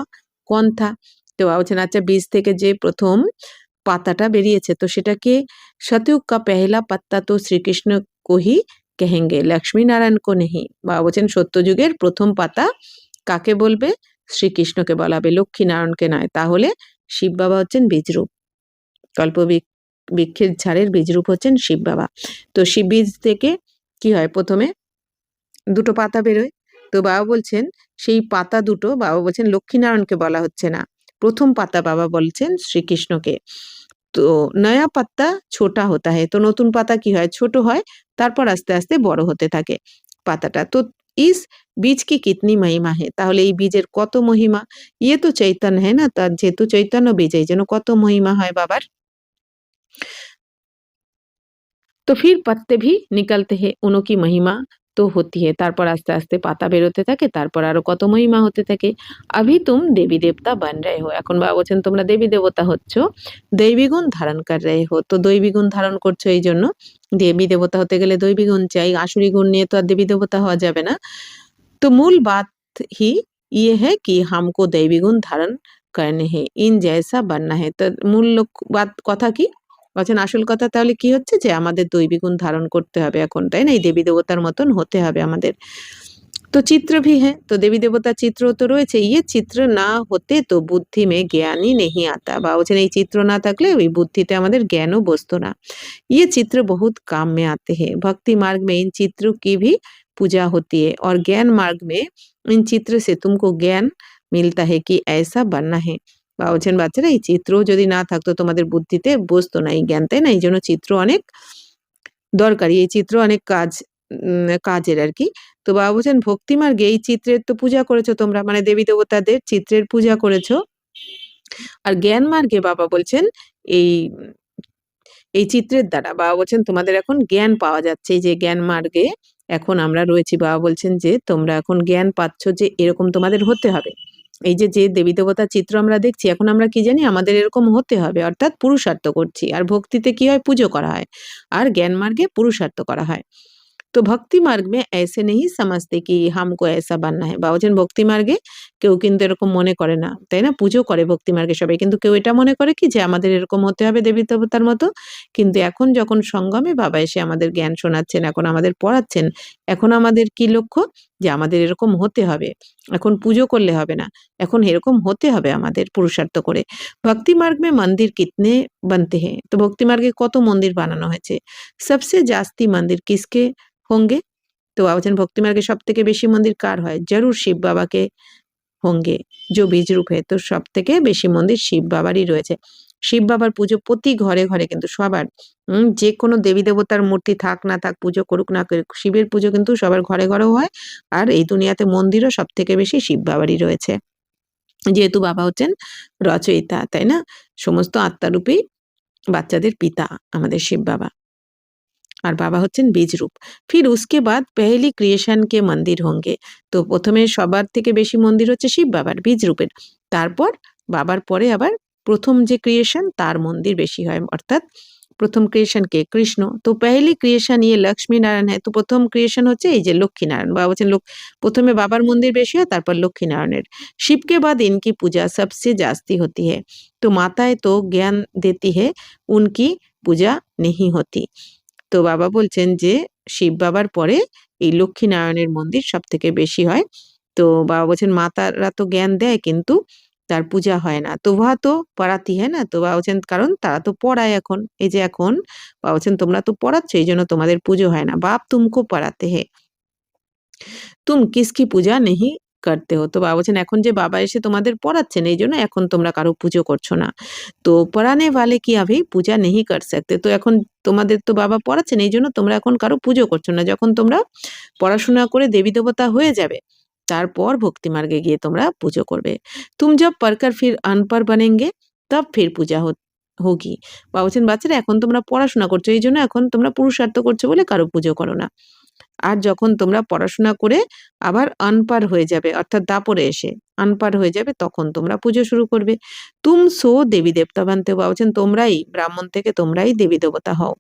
कौन था। তো বাবা বলছেন আচ্ছা বীজ থেকে যে প্রথম পাতাটা বেরিয়েছে তো সেটাকে शतयुग का पहला पत्ता तो श्री कृष्ण को ही कहेंगे, लक्ष्मी नारायण को नहीं। বাবা বলছেন সত্যযুগের প্রথম পাতা কাকে বলবে, শ্রীকৃষ্ণকে বলা হবে, লক্ষ্মী নারায়ণকে নয়। তাহলে শিব বাবা হচ্ছেন বীজরূপ, বৃক্ষের ঝাড়ের বীজরূপ হচ্ছেন শিব বাবা। তো শিব বীজ থেকে কি হয়, প্রথমে দুটো পাতা বেরোয়। তো বাবা বলছেন সেই পাতা দুটো বাবা বলছেন লক্ষ্মীনারায়ণকে বলা হচ্ছে না, প্রথম পাতা বাবা বলছেন শ্রীকৃষ্ণকে। তো নয়া পাত্তা ছোটা হতা है, তো নতুন পাতা কি হয়, ছোট হয়, তারপর আস্তে আস্তে বড় হতে থাকে পাতাটা। তো ইস বীজ কি কিতনি মহিমা है, তাহলে এই বীজের কত মহিমা, ইয়ে তো চৈতন্য है না, তার যেহেতু চৈতন্য বীজ এই জন্য কত মহিমা হয় বাবার। তো ফির পত্তে ভি নিকলতে হে উনকি মহিমা তো হতি হে, তারপর আস্তে আস্তে পাতা বেরোতে থাকে, তারপর আরো কত মহিমা হতে থাকে। আভি তুম দেবী দেবতা বন রহে হো, এখন বাবা বলছেন তোমরা দেবী দেবতা হচ্ছ, দৈবী গুণ ধারণ কর রহে হো। তো দৈবী গুণ ধারণ করছো এই জন্য, দেবী দেবতা হতে গেলে দৈবী গুণ চাই, আসুরি গুণ নিয়ে তো আর দেবী দেবতা হওয়া যাবে না। तो मूल बात ही ये है कि हमको दैवी गुण धारण करने हैं, इन जैसा बनना है। তো মূল বাত কথা কি? বলছেন আসল কথা তাহলে কি হচ্ছে যে আমাদের দৈবী গুণ ধারণ করতে হবে এখন, তাই না? এই দেবী দেবতার মতন হতে হবে আমাদের। तो चित्र भी है, तो देवी देवता चित्र तो রয়েছে। ये चित्र না হতে তো বুদ্ধি में ज्ञान ही नहीं आता। বা বলছেন এই চিত্র না থাকলে ওই বুদ্ধিতে আমাদের জ্ঞানও বসতো না। ये चित्र बहुत काम में आते हैं। भक्ति मार्ग में इन चित्रों की भी पूजा होती है और ज्ञान मार्ग में इन चित्र से तुमको ज्ञान मिलता है कि ऐसा बनना है। বা বলছেন বাচ্চারা এই চিত্র যদি না থাকতো তোমাদের বুদ্ধিতে বসতো না এই জ্ঞান, তাই না? এই জন্য চিত্র অনেক দরকারি। এই চিত্র অনেক কাজের আরকি। তো বাবা বলছেন ভক্তি মার্গে এই চিত্রের তো পূজা করেছো তোমরা, মানে দেবী দেবতাদের চিত্রের পূজা করেছো। আর জ্ঞান মার্গে বাবা বলছেন এই এই চিত্রের দ্বারা বাবা বলছেন তোমাদের এখন জ্ঞান পাওয়া যাচ্ছে। এই যে জ্ঞান মার্গে এখন আমরা রয়েছি। বাবা বলছেন যে তোমরা এখন জ্ঞান পাচ্ছ যে এরকম তোমাদের হতে হবে। এই যে দেবী দেবতার চিত্র আমরা দেখছি এখন আমরা কি জানি আমাদের এরকম হতে হবে, অর্থাৎ পুরুষার্থ করছি। আর ভক্তিতে কি হয়? পুজো করা হয়। আর জ্ঞান মার্গে পুরুষার্থ করা হয়। तो भक्ति मार्ग में ऐसे नहीं समझते कि हमको ऐसा बनना है। বাবা বলছেন ভক্তি মার্গে কেউ কিন্তু এরকম মনে করে না, তাই না? পুজো করে ভক্তি মার্গে সবাই, কিন্তু কেউ এটা মনে করে কি যে আমাদের এরকম হতে হবে দেবী দেবতার মতো। কিন্তু এখন যখন সঙ্গমে বাবা এসে আমাদের জ্ঞান শোনাচ্ছেন, এখন আমাদের পড়াচ্ছেন, এখন আমাদের কি লক্ষ্য? যে আমাদের এরকম হতে হবে। এখন পুজো করলে হবে না, এখন এরকম হতে হবে আমাদের পুরুষার্থ করে। ভক্তি মার্গ में मंदिर कितने बनते हैं? তো ভক্তি মার্গে কত মন্দির বানানো হয়েছে? सबसे जास्ती मंदिर किसके होंगे? तो बाबा बलছেন ভক্তি মার্গে সবথেকে বেশি মন্দির কার হয়? জরুর শিব বাবাকে होंगे, जो बीज रूप है। তো সবথেকে বেশি মন্দির শিব বাবারই রয়েছে। শিব বাবার পুজো প্রতি ঘরে ঘরে কিন্তু সবার, যে কোনো দেবী দেবতার মূর্তি থাক না থাক, পুজো করুক না করুক, শিবের পুজো কিন্তু সবার ঘরে ঘরেও হয়। আর এই দুনিয়াতে মন্দিরও সবথেকে বেশি শিব বাবারই রয়েছে। যেহেতু বাবা হচ্ছেন রচয়িতা, তাই না? সমস্ত আত্মারূপী বাচ্চাদের পিতা আমাদের শিব বাবা। আর বাবা হচ্ছেন বীজরূপ। ফির উসকে বাদ পেহেলি ক্রিয়েশন কে মন্দির হোঙ্গে। তো প্রথমে সবার থেকে বেশি মন্দির হচ্ছে শিব বাবার বীজরূপের। তারপর বাবার পরে আবার প্রথম যে ক্রিয়েশন তার মন্দির বেশি হয়, অর্থাৎ প্রথম ক্রিয়েশন কে? কৃষ্ণ। তো পেহেলি ক্রিয়েশন ইয়ে লক্ষ্মী নারায়ণ হ্যায়। তো প্রথম ক্রিয়েশন হচ্ছে এই যে লক্ষ্মী নারায়ণ। বাবা বলছেন প্রথমে বাবার মন্দির বেশি হয়, তারপর লক্ষ্মী নারায়ণের। शिव के बाद इनकी पूजा सबसे जास्ती होती है। तो माताएं तो ज्ञान देती है, उनकी पूजा नहीं होती। তো বাবা বলছেন যে শিব বাবার পরে এই লক্ষ্মীনারায়ণের মন্দির সবথেকে বেশি হয়। তো বাবা বলছেন মাতারা তো জ্ঞান দেয় কিন্তু তার পূজা হয় না। তো ওহা তো পড়াতি হ্যায় না? তো বাবা বলছেন কারণ তারা তো পড়ায় এখন। এই যে এখন বাবা বলছেন তোমরা তো পড়াচ্ছ এইজন্য তোমাদের পুজো হয় না। বাপ তুমকো পড়াতে হ্যায়। তুম কিসকি পূজা নেহি করতে হো। তো বাবা বলছেন এখন যে বাবা এসে তোমাদের পড়াচ্ছেন এইজন্য এখন তোমরা কারো পুজো করছো না। তো পড়ানে ওয়ালে কি अभी পূজা নেহি কর सकते। তো এখন তোমাদের তো বাবা পড়াচ্ছেন এইজন্য তোমরা এখন কারো পুজো করছো না। যখন তোমরা পড়াশোনা করে দেবী দেবতা হয়ে যাবে তারপর ভক্তি মার্গে গিয়ে তোমরা পুজো করবে। তুম जब पढ़कर फिर अनपढ़ बनेंगे तब फिर पूजा होगी। বাবা বলছেন বাচ্চারা এখন তোমরা পড়াশোনা করছো এইজন্য এখন তোমরা পুরুষার্থ করছো বলে কারো পুজো করো না। আর যখন তোমরা পড়াশোনা করে আবার আনপার হয়ে যাবে, অর্থাৎ দাপরে এসে আনপার হয়ে যাবে, তখন তোমরা পুজো শুরু করবে। তুম সো দেবী দেবতা বানতে হো। বলছেন তোমরাই ব্রাহ্মণ থেকে তোমরাই দেবী দেবতা হও।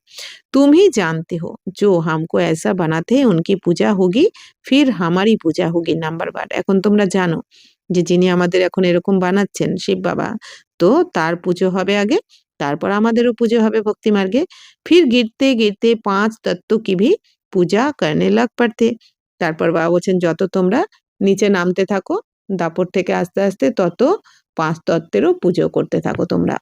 तुम ही जानते हो जो हमको ऐसा बनाते हैं उनकी पूजा होगी फिर हमारी पूजा होगी। নাম্বার 12 এখন তোমরা জানো যে যিনি আমাদের এখন এরকম বানাচ্ছেন শিব বাবা, তো তার পুজো হবে আগে, তারপর আমাদেরও পুজো হবে ভক্তি মার্গে। फिर गिरते गिरते 5 तत्व की भी পূজা করনে লাগ পড়তে। তারপর বাবা বলছেন যত তোমরা নিচে নামতে থাকো দাপর থেকে আস্তে আস্তে তত 5 তত্ত্বেরও পুজো করতে থাকো তোমরা।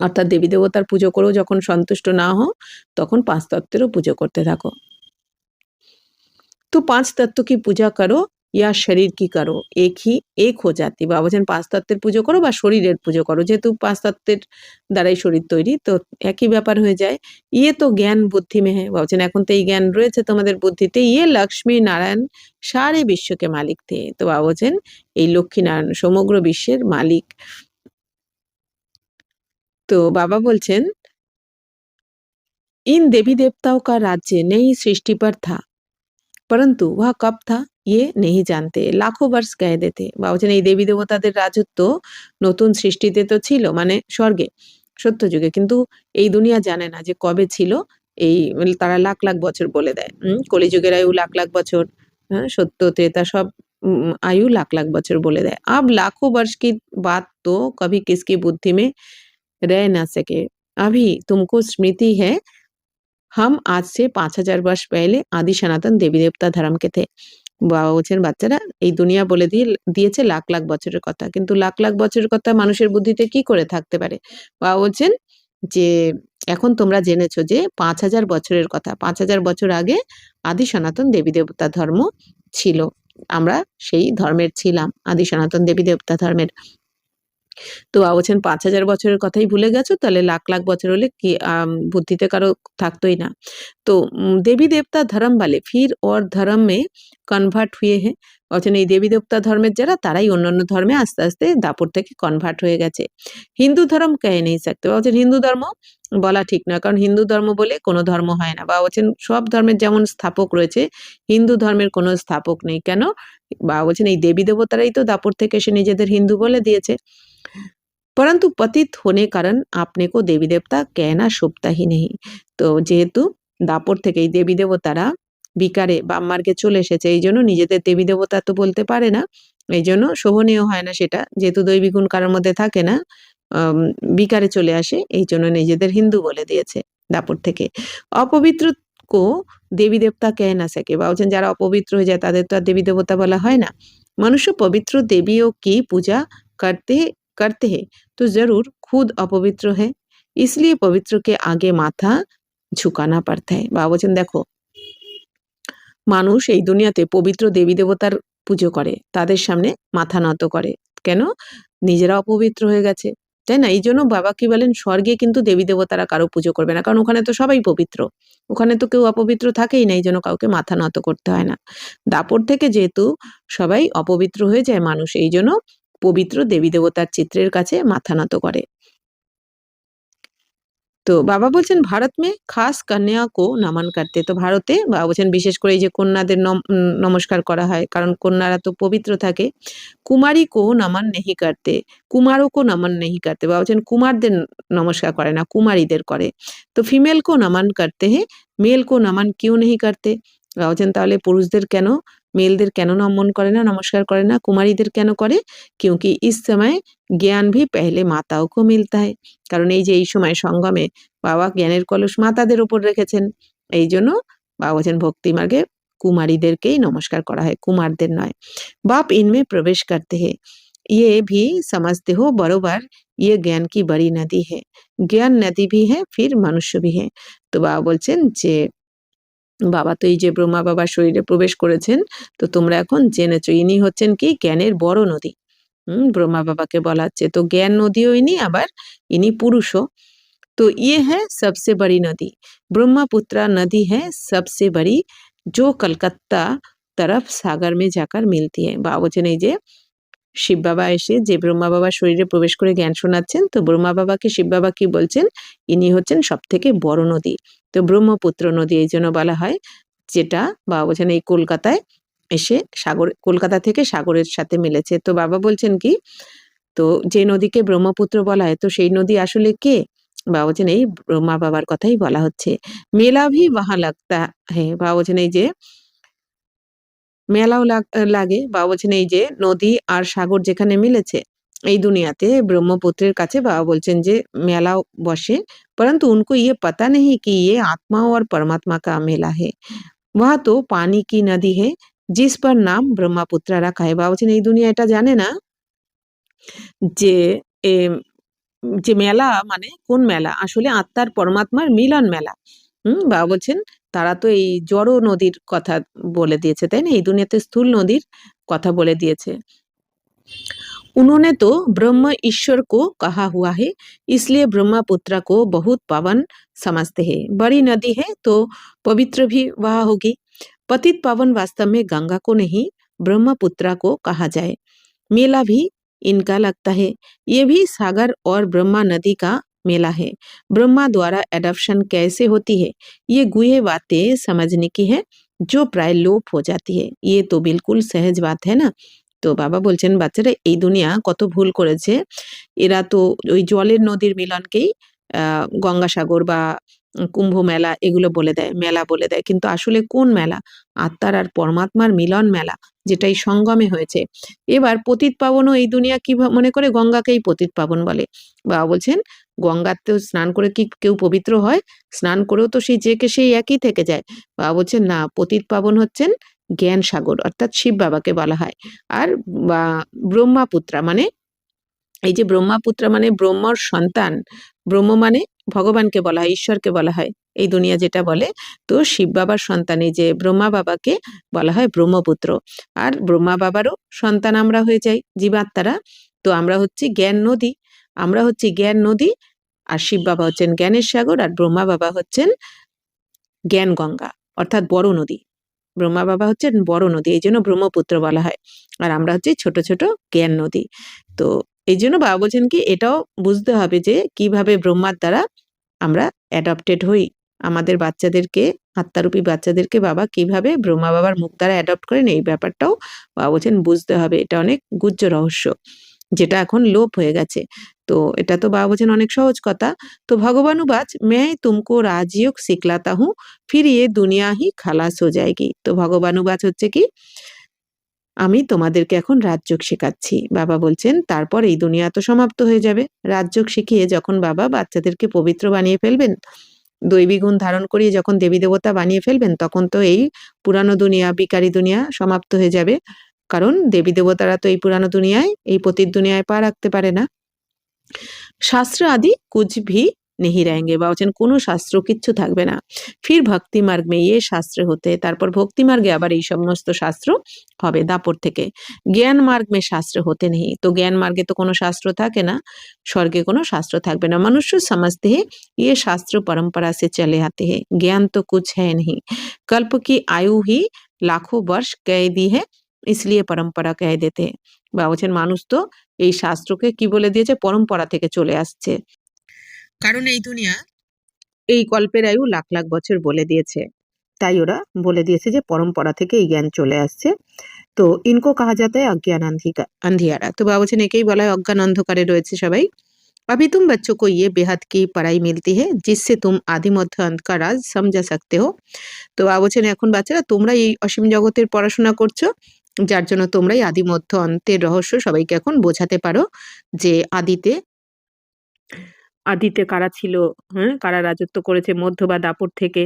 অর্থাৎ দেবী দেবতার পুজো করেও যখন সন্তুষ্ট না হও তখন 5 তত্ত্বেরও পুজো করতে থাকো। तो 5 तत्व की पूजा करो या शरीर की करो एक हो जाती। বাবা বলছেন 5 তত্ত্বের পুজো করো বা শরীরের পুজো করো। যেহেতু 5 তত্ত্বের দ্বারাই শরীর তৈরি, তো একই ব্যাপার হয়ে যায়। ইয়ে তো জ্ঞান বুদ্ধি में है। বাবা বলছেন এখন তো এই জ্ঞান রয়েছে তোমাদের বুদ্ধিতে। ইয়ে লক্ষ্মী নারায়ণ সারে বিশ্বকে মালিক থে। তো বাবা বলছেন এই লক্ষ্মী নারায়ণ সমগ্র বিশ্বের মালিক। তো বাবা বলছেন इन देवी देवताओं का राज्य नई सृष्टि पर था, परंतु वह कब था ये नहीं जानते। লাখো বর্ষ গয়ে দেতে। বা বলছেন এই দেবী দেবতাদের রাজত্ব নতুন সৃষ্টিতে তো ছিল, মানে স্বর্গে সত্য যুগে, কিন্তু এই দুনিয়া জানে না যে কবে ছিল। এই তারা লাখ লাখ বছর বলে দেয়। কলিযুগের আয়ু লাখ লাখ বছর, হ্যাঁ সত্য ত্রেতা সব आयु लाख लाख बच्चों बोले दे। अब लाखों वर्ष की बात तो कभी किसकी बुद्धि में रह ना सके। अभी तुमको स्मृति है हम आज से 5000 वर्ष पहले आदि सनातन देवी देवता धर्म के थे। বাবা বলছেন বাচ্চারা এই দুনিয়া বলে দিয়েছে লাখ লাখ বছরের কথা, কিন্তু লাখ লাখ বছরের কথা মানুষের বুদ্ধিতে কি করে থাকতে পারে। বাবা বলছেন যে এখন তোমরা জেনেছো যে 5,000 বছরের কথা, 5,000 বছর আগে আদি সনাতন দেবী দেবতা ধর্ম ছিল, আমরা সেই ধর্মের ছিলাম, আদি সনাতন দেবী দেবতা ধর্মের। তো বাবা বলছেন 5,000 বছরের কথাই ভুলে গেছো, তাহলে লাখ লাখ বছর হলে কি বুদ্ধিতে কারো থাকতোই না। তো দেवी देवता धर्म वाले फिर और धर्म में কনভার্ট हुए हैं। বলছেন এই দেবী দেবতা ধর্মের যারা তারাই অন্যান্য ধর্মে আস্তে আস্তে দাপট থেকে কনভার্ট হয়ে গেছে। হিন্দু ধর্ম কহে নেই सकते। বলছেন হিন্দু ধর্ম বলা ঠিক নয়, কারণ হিন্দু ধর্ম বলে কোনো ধর্ম হয় না। বা বলছেন সব ধর্মের যেমন স্থাপক রয়েছে, হিন্দু ধর্মের কোনো স্থাপক নেই। কেন? বা বলছেন এই দেবী দেবতারাই তো দাপট থেকে এসে নিজেদের হিন্দু বলে দিয়েছে। परंतु पतित होने कारण आपने को देवी देवता कहना शोभता ही नहीं। তো যেহেতু দাপট থেকে এই দেবী দেবতারা বিকারে বাম মার্গে চলে এসেছে, এই জন্য নিজেদের দেবী দেবতা তো বলতে পারে না, এই জন্য শোভনীয় হয় না সেটা, যেহেতু দৈবী গুণ কারোর মধ্যে থাকে না, বিকারে চলে আসে, এই জন্য নিজেদের হিন্দু বলে দিয়েছে দাপট থেকে। অপবিত্র কো দেবী দেবতা কে না সকে। বা বলছেন যারা অপবিত্র হয়ে যায় তাদের তো আর দেবী দেবতা বলা হয় না। মনুষ্য পবিত্র দেবীও কি পূজা करते करते हैं तो जरूर खुद अपवित्र है, इसलिए पवित्र के आगे माथा झुकाना पड़ता है। বাবা বলছেন দেখো মানুষ এই দুনিয়াতে পবিত্র দেবী দেবতার পুজো করে, তাদের সামনে মাথা নত করে। কেন? নিজেরা অপবিত্র হয়ে গেছে, তাই না? এই জন্য বাবা কি বলেন স্বর্গে কিন্তু দেবী দেবতারা কারো পুজো করবে না, কারণ ওখানে তো সবাই পবিত্র, ওখানে তো কেউ অপবিত্র থাকেই না, এই জন্য কাউকে মাথা নত করতে হয় না। দাপট থেকে যেহেতু সবাই অপবিত্র হয়ে যায় মানুষ, এই জন্য পবিত্র দেবী দেবতার চিত্রের কাছে মাথা নত করে। তো বাবা বলছেন ভারত মে খাস কন্যা কো নমন করতে। তো ভারতে বাবা বলছেন বিশেষ করে এই যে কন্যাদের নমস্কার করা হয়, কারণ কন্যারা তো পবিত্র থাকে। কুমারী কো নমন নেহি করতে, কুমারও কো নমন নেহি করতে। বাবা বলছেন কুমারদের নমস্কার করে না, কুমারীদের করে। তো ফিমেল কো নমন করতে হে, মেল কো নমন কিউ নেহি করতে। বাবা বলছেন তাহলে পুরুষদের কেন, মেলদের কেন নমন করে না, নমস্কার করে না, কুমারীদের কেন করে? क्योंकि इस समय ज्ञान भी पहले माताओं को मिलता है। কারণ এই যে এই সময় সঙ্গমে বাবা জ্ঞানের কলস মাতাদের উপর রেখেছেন, এই জন্য বাবা বলছেন ভক্তি মার্গে কুমারীদেরকেই নমস্কার করা হয়, কুমারদের নয়। बाप इनमें प्रवेश करते हैं, ये भी समझते हो बरोबर, ये ज्ञान की बड़ी नदी है, ज्ञान नदी भी है फिर मनुष्य भी है। তো বাবা বলছেন যে বাবা তো এই যে ব্রহ্মা বাবার শরীরে প্রবেশ করেছেন, তো তোমরা এখন জেনেছো ইনি হচ্ছেন কি জ্ঞানের বড় নদী। ब्रह्मा बाबा के बोला হচ্ছে তো জ্ঞান নদীও ইনি, আবার ইনি পুরুষও। तो ये है सबसे बड़ी नदी, ब्रह्मपुत्रा नदी है सबसे बड़ी, जो कलकत्ता तरफ सागर में जाकर मिलती है। বাবা বলছেন এই যে শিব বাবা এসে যে ব্রহ্মা বাবার শরীরে প্রবেশ করে জ্ঞান শোনাচ্ছেন, তো ব্রহ্মা বাবাকে শিব বাবা কি বলছেন, ইনি হচ্ছেন সব থেকে বড় নদী। তো ব্রহ্মপুত্র নদী এই জন্য বলা হয়, যেটা বাবা বলছেন এই কলকাতায় এসে সাগর, কলকাতা থেকে সাগরের সাথে মিলেছে। তো বাবা বলছেন কি, তো যে নদীকে ব্রহ্মপুত্র বলা হয়, তো সেই নদী আসলে কে? বাবা বলছেন এই ব্রহ্মা বাবার কথাই বলা হচ্ছে। মেলা ভি ওয়াহা লাগতা হ্যাঁ। বাবা বলছেন এই যে মেলাও লাগে। বাবা বলছেন এই যে নদী আর সাগর যেখানে মিলেছে এই দুনিয়াতে ব্রহ্মপুত্রের কাছে, বাবা বলছেন যে মেলাও বসে। परंतु उनको ये पता नहीं कि ये आत्मा और परमात्मा का मेला है। वह तो पानी की नदी है जिस पर नाम ब्रह्मपुत्र रखा है। বাবা বলছেন এই দুনিয়া এটা জানে না যে এম যে মেলা মানে কোন মেলা? আসলে আত্মার পরমাত্মার মিলন মেলা। বাবা বলছেন তারা তো এই জড় নদীর কথা বলে দিয়েছে, তাই না? এই দুনিয়াতে স্থূল নদীর কথা বলে দিয়েছে। उन्होंने तो ब्रह्म ईश्वर को कहा हुआ है, इसलिए ब्रह्मपुत्र को बहुत पावन समझते हैं। बड़ी नदी है तो पवित्र भी वह होगी। पतित पावन वास्तव में गंगा को नहीं ब्रह्मपुत्र को कहा जाए। मेला भी इनका लगता है, ये भी सागर और ब्रह्मा नदी का मेला है। ब्रह्मा द्वारा एडॉप्शन कैसे होती है, ये गुहे बातें समझने की है जो प्राय लोप हो जाती है। ये तो बिल्कुल सहज बात है ना। তো বাবা বলছেন বাচ্চারা এই দুনিয়া কত ভুল করেছে, এরা তো ওই জলের নদীর মিলনকেই গঙ্গাসাগর বা কুম্ভ মেলা এগুলো বলে দেয়, মেলা বলে দেয়, কিন্তু আসলে কোন মেলা? আত্মার আর পরমাত্মার মিলন মেলা, যেটাই সঙ্গমে হয়েছে। এবার পতিত পাবনও এই দুনিয়া কি মনে করে, গঙ্গাকেই পতিত পাবন বলে। বাবা বলছেন গঙ্গাতেও স্নান করে কি কেউ পবিত্র হয়? স্নান করেও তো সেই যে কে সেই একই থেকে যায়। বাবা বলছেন না, পতিত পাবন হচ্ছেন জ্ঞান সাগর অর্থাৎ শিব বাবাকে বলা হয়। আর ব্রহ্মাপুত্রা মানে এই যে ব্রহ্মাপুত্রা মানে ব্রহ্মর সন্তান, ব্রহ্ম মানে ভগবানকে বলা হয়, ঈশ্বরকে বলা হয় এই দুনিয়া যেটা বলে। তো শিব বাবার সন্তান এই যে ব্রহ্মা বাবাকে বলা হয় ব্রহ্মপুত্র। আর ব্রহ্মা বাবারও সন্তান আমরা হয়ে যাই জীবাত্মারা। তো আমরা হচ্ছি জ্ঞান নদী, আমরা হচ্ছি জ্ঞান নদী। আর শিব বাবা হচ্ছেন জ্ঞানের সাগর, আর ব্রহ্মা বাবা হচ্ছেন জ্ঞান গঙ্গা অর্থাৎ বড় নদী। ব্রহ্মা বাবা হচ্ছেন বড় নদী, এই জন্য ব্রহ্মপুত্র বলা হয়। আর আমরা হচ্ছি ছোট ছোট জ্ঞান নদী। তো এই জন্য বাবা বলছেন কি এটাও বুঝতে হবে যে কিভাবে ব্রহ্মার দ্বারা আমরা অ্যাডপ্টেড হই। আমাদের বাচ্চাদেরকে, আত্মারূপী বাচ্চাদেরকে বাবা কিভাবে ব্রহ্মা বাবার মুখ দ্বারা অ্যাডপ্ট করেন, এই ব্যাপারটাও বাবা বলছেন বুঝতে হবে। এটা অনেক গুহ্য রহস্য, যেটা এখন লোপ হয়ে গেছে। তো এটা তো বাবা বলছেন অনেক সহজ কথা। তো ভগবানুবাচ मैं तुमको राजयोग सिखलाता हूँ फिर ये दुनिया ही খালাস हो जाएगी। তো ভগবানুবাচ হচ্ছে কি আমি তোমাদেরকে এখন রাজযোগ শেখাচ্ছি। বাবা বলছেন তারপর এই দুনিয়া তো সমাপ্ত হয়ে যাবে। রাজযোগ শিখিয়ে যখন বাবা বাচ্চাদেরকে পবিত্র বানিয়ে ফেলবেন, দৈবী গুণ ধারণ করিয়ে যখন দেবী দেবতা বানিয়ে ফেলবেন, তখন তো এই পুরানো দুনিয়া, বিকারী দুনিয়া সমাপ্ত হয়ে যাবে। কারণ দেবী দেবতারা তো এই পুরানো দুনিয়ায়, এই পতিত দুনিয়ায় পা রাখতে পারে না। শাস্ত্র আদি কুছ ভি নেহি रहेंगे বা বলছেন কোনো শাস্ত্র কিচ্ছু থাকবে না। ফির ভক্তি মার্গ মে ইয়ে শাস্ত্র হতে, তারপর ভক্তি মার্গে আবার এই সমস্ত শাস্ত্র হবে দাপর থেকে। জ্ঞান মার্গ মে শাস্ত্র হতে নেই, তো জ্ঞান মার্গে তো কোনো শাস্ত্র থাকে না, স্বর্গে কোনো শাস্ত্র থাকবে না। মনুষ্য समझते हैं ये शास्त्र परंपरा से चले आते हैं, ज्ञान तो कुछ है नहीं, कल्प की आयु ही लाखों वर्ष कह दी है इसलिए परंपरा कह देते हैं। বা বলছেন মানুষ তো এই শাস্ত্রকে কি বলে দিয়েছে, পরম্পরা থেকে চলে আসছে। কারণ এই দুনিয়া এই কল্পের আয়ু লাখ লাখ বছর বলে দিয়েছে, তাই ওরা বলে দিয়েছে যে পরম্পরা থেকে এই জ্ঞান চলে আসছে। তো ইনকো কাহা যাতা है अज्ञान अंधियारा। তো বাবা বলছেন একেই বলা হয় অজ্ঞান অন্ধকারে রয়েছে সবাই। अभी तुम बच्चों को ये बेहद की पढ़ाई मिलती है जिससे तुम आदि मध्य अंत का राज समझा सकते हो। তো বাবা বলছেন এখন বাচ্চারা তোমরা এই অসীম জগতের পড়াশোনা করছো, যার জন্য তোমরাই আদি মধ্য অন্তের রহস্য সবাইকে এখন বোঝাতে পারো। যে আদিতে কারা ছিল, হ্যাঁ, কারা রাজত্ব করেছে মধ্য বা দাপর থেকে,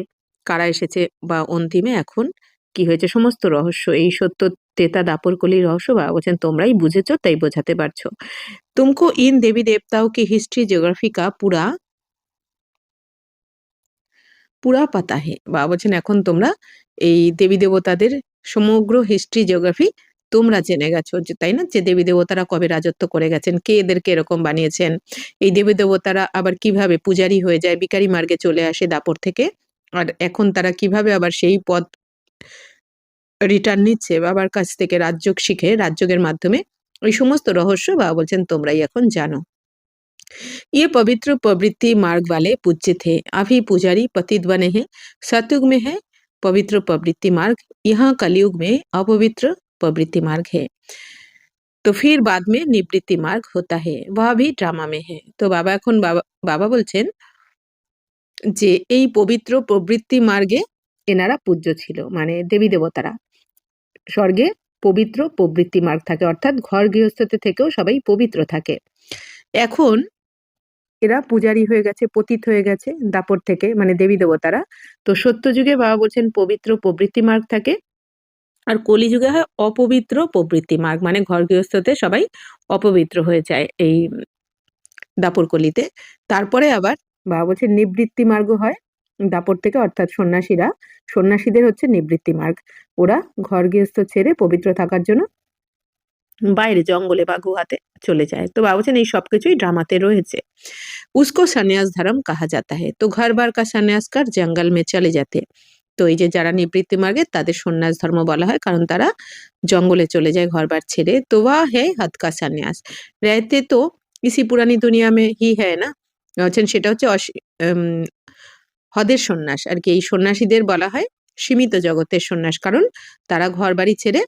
কারা এসেছে বা অন্তিমে এখন কি হয়েছে, সমস্ত রহস্য এই সত্য তেতা দাপর কলির রহস্য বা বলছেন তোমরাই বুঝেছো তাই বোঝাতে পারছো। तुमको इन देवी देवताओं की हिस्ट्री ज्योग्राफी का পুরা পাতা হে। বাবা বলছেন এখন তোমরা এই দেবী দেবতাদের সমগ্র হিস্ট্রি জিওগ্রাফি তোমরা জেনে গেছো, যে তাই না, যে দেবী দেবতারা কবে রাজত্ব করে গেছেন, কে এদেরকে এরকম বানিয়েছেন, এই দেবী দেবতারা আবার কিভাবে পূজারী হয়ে যায়, ভিখারি মার্গে চলে আসে দাপর থেকে, আর এখন তারা কিভাবে আবার সেই পথ রিটার্ন নিচ্ছে বাবার কাছ থেকে রাজযোগ শিখে, রাজযোগের মাধ্যমে। এই সমস্ত রহস্য বাবা বলছেন তোমরাই এখন জানো। ये पवित्र प्रवृत्ति मार्ग वाले पूज्य थे, अभी पुजारी पतित बने हैं। सतयुग में है पवित्र प्रवृत्ति मार्ग, यहाँ कलयुग में अपवित्र प्रवृत्ति मार्ग है। तो फिर बाद में निवृत्ति मार्ग होता है, वह भी ड्रामा में है। तो বাবা এখন বাবা বলছেন যে এই পবিত্র প্রবৃত্তি মার্গে এনারা পূজ্য ছিল, মানে দেবী দেবতারা। স্বর্গে পবিত্র প্রবৃত্তি মার্গ থাকে, অর্থাৎ ঘর গৃহস্থতে থেকেও সবাই পবিত্র থাকে। এখন এরা পূজারী হয়ে গেছে, পতিত হয়ে গেছে দাপর থেকে, মানে দেবী দেবতারা। তো সত্যযুগে বাবা বলছেন পবিত্র প্রবৃত্তি মার্গ থাকে, আর কলিযুগে হয় অপবিত্র প্রবৃত্তি মার্গ, মানে ঘর গৃহস্থতে সবাই অপবিত্র হয়ে যায় এই দাপর কলিতে। তারপরে আবার বাবা বলছেন নিবৃত্তি মার্গ হয় দাপর থেকে, অর্থাৎ সন্ন্যাসীদের হচ্ছে নিবৃত্তি মার্গ। ওরা ঘর গৃহস্থ ছেড়ে পবিত্র থাকার জন্য বাইরে জঙ্গলে বা গুহাতে চলে যায়। তো বাবা বলছেন এই সবকিছুই ড্রামাতে রয়েছে। उसको सन्यास धर्म कहा जाता है, तो घर बार का सन्यास कर जंगल में चले जाते। তো এই যে যারা নিবৃত্তি মার্গে তাদের সন্ন্যাস ধর্ম বলা হয়, কারণ তারা জঙ্গলে চলে যায় ঘরবার ছেড়ে। তো ওয়া है हद का सन्यास, रहते तो इसी पुरानी दुनिया में ही है ना। বলছেন সেটা হচ্ছে হদের সন্ন্যাস আর কি। এই সন্ন্যাসীদের বলা হয় সীমিত জগতের সন্ন্যাস, কারণ তারা ঘর বাড়ি ছেড়ে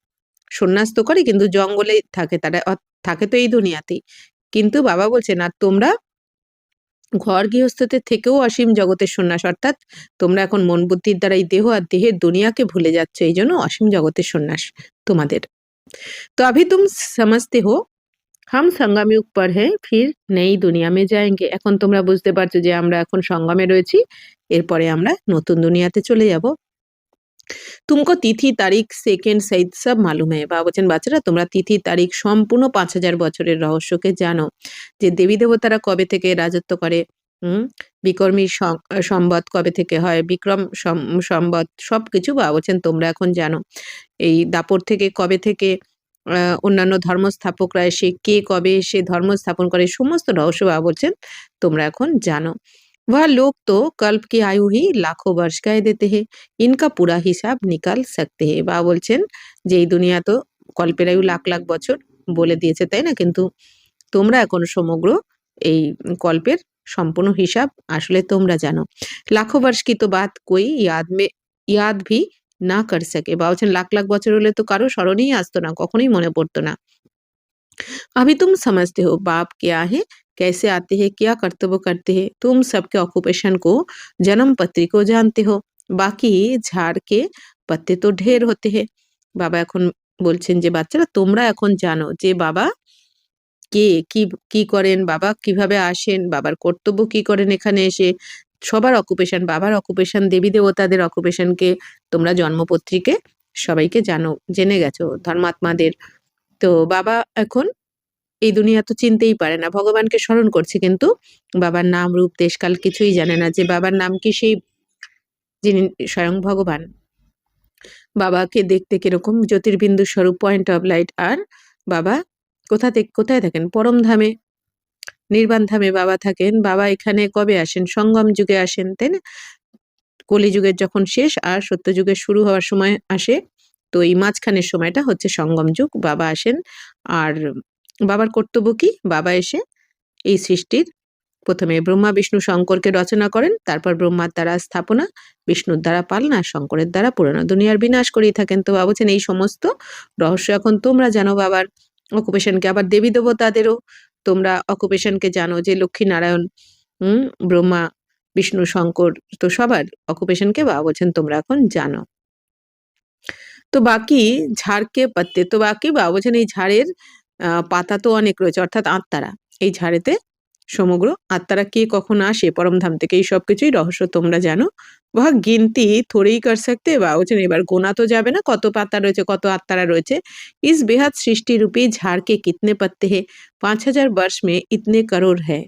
সন্ন্যাস তো করে কিন্তু জঙ্গলে থাকে, তারা থাকে তো এই দুনিয়াতেই। কিন্তু বাবা বলছেন আর তোমরা ঘর গৃহস্থতে থেকেও অসীম জগতের সন্ন্যাস, অর্থাৎ তোমরা এখন মন বুদ্ধির দ্বারা এই দেহ আর দেহের দুনিয়াকে ভুলে যাচ্ছ, এই জন্য অসীম জগতের সন্ন্যাস তোমাদের। তো अभी तुम समझते हो हम संगम युग पर है फिर नई दुनिया में जाएंगे। এখন তোমরা বুঝতে পারছো যে আমরা এখন সঙ্গমে রয়েছি, এরপরে আমরা নতুন দুনিয়াতে চলে যাব। तुमको तिथि तारीख সেকেন্ড সহিত সব মালুম है। বাবা বলছেন বাচ্চারা তোমরা তিথি তারিখ সম্পূর্ণ 5000 বছরের রহস্যকে জানো যে দেবী দেবতারা কবে থেকে রাজত্ব করে। হুম, বিক্রমী সম্বত কবে থেকে হয়, বিক্রম সম্বত সবকিছু বাবা বলছেন তোমরা এখন জানো। এই দাপর থেকে কবে থেকে অন্যান্য ধর্ম স্থাপকরা এসে কে কবে এসে ধর্ম স্থাপন করে সমস্ত রহস্য বাবা বলছেন তোমরা এখন জানো। वह लोग तो कल्प की आयु ही लाखों वर्ष कह देते हैं, इनका पूरा हिसाब निकाल सकते हैं। বাবা বলছেন যে এই দুনিয়া তো কল্পের আয়ু লাখ লাখ বছর বলে দিয়েছে তাই না, কিন্তু তোমরা এখন সমগ্র এই কল্পের সম্পূর্ণ হিসাব আসলে তোমরা জানো। লাখো বর্ষ কি তো বাত কই ইয়াদ ভি না কর সকে। বাবা বলছেন লাখ লাখ বছর হলে তো কারো স্মরণেই আসতো না, কখনোই মনে পড়তো না। अभी तुम समझते हो बाप क्या है, कैसे आते हैं, क्या कर्तव्य करते हैं। तुम सबके ऑक्यूपेशन को, जन्म पत्री को जानते हो, बाकी झाड़ के पत्ते तो ढेर होते हैं। বাবা এখন বলছেন যে বাচ্চারা তোমরা এখন জানো যে বাবা কে, কি কি করেন, বাবা কিভাবে আসেন, বাবার কর্তব্য কি করেন এখানে এসে, সবার অকুপেশন, বাবার অকুপেশন, দেবী দেবতাদের অকুপেশনকে তোমরা জন্মপত্রিকে সবাইকে জানো, জেনে গেছো ধর্মাত্মাদের। তো বাবা এখন এই দুনিয়া তো চিনতেই পারে না, ভগবানকে স্মরণ করছে কিন্তু বাবার নাম রূপ দেশকাল কিছুই জানে না যে বাবার নাম কি, সেই যিনি স্বয়ং ভগবান। বাবাকে দেখতে কিরকম, জ্যোতির্বিন্দু স্বরূপ, পয়েন্ট অফ লাইট। আর বাবা কোথায় থাকেন? পরম ধামে, নির্বাণ ধামে বাবা থাকেন। বাবা এখানে কবে আসেন? সঙ্গম যুগে আসেন, তাই না? কলিযুগের যখন শেষ আর সত্যযুগের শুরু হওয়ার সময় আসে, তো এই মাঝখানের সময়টা হচ্ছে সঙ্গম যুগ, বাবা আসেন। আর বাবার কর্তব্য কি? বাবা এসে এই সৃষ্টির প্রথমে ব্রহ্মা বিষ্ণু শঙ্করকে রচনা করেন, তারপর ব্রহ্মার দ্বারা স্থাপনা, বিষ্ণুর দ্বারা পালনা, শঙ্করের দ্বারা পুরানো, দুনিয়ার বিনাশ করেই থাকেন। তো বাবা বলছেন এই সমস্ত রহস্য এখন তোমরা জানো বাবার অকুপেশনকে। আবার দেবী দেবতাদেরও তোমরা অকুপেশনকে জানো, যে লক্ষ্মী নারায়ণ, ব্রহ্মা বিষ্ণু শঙ্কর, তো সবার অকুপেশনকে বাবা বলছেন তোমরা এখন জানো। তো বাকি ঝাড়কে পাত্তে, তো বাকি বাবা বলছেন এই ঝাড়ের পাতা তো অনেক রয়েছে, অর্থাৎ আত্মারা। এই ঝাড়েতে সমগ্র আত্মারা কে কখন আসে পরমধাম থেকে, এই সব কিছুই রহস্য তোমরা জানো। वह गिनती थोड़ी ही कर सकते। বাবা বলছেন এবার গোনা তো যাবে না কত পাতা রয়েছে, কত আত্মারা রয়েছে। इस बेहद सृष्टि रूपी झाड़ के कितने पत्ते हैं? 5000 वर्ष में इतने करोड़ है,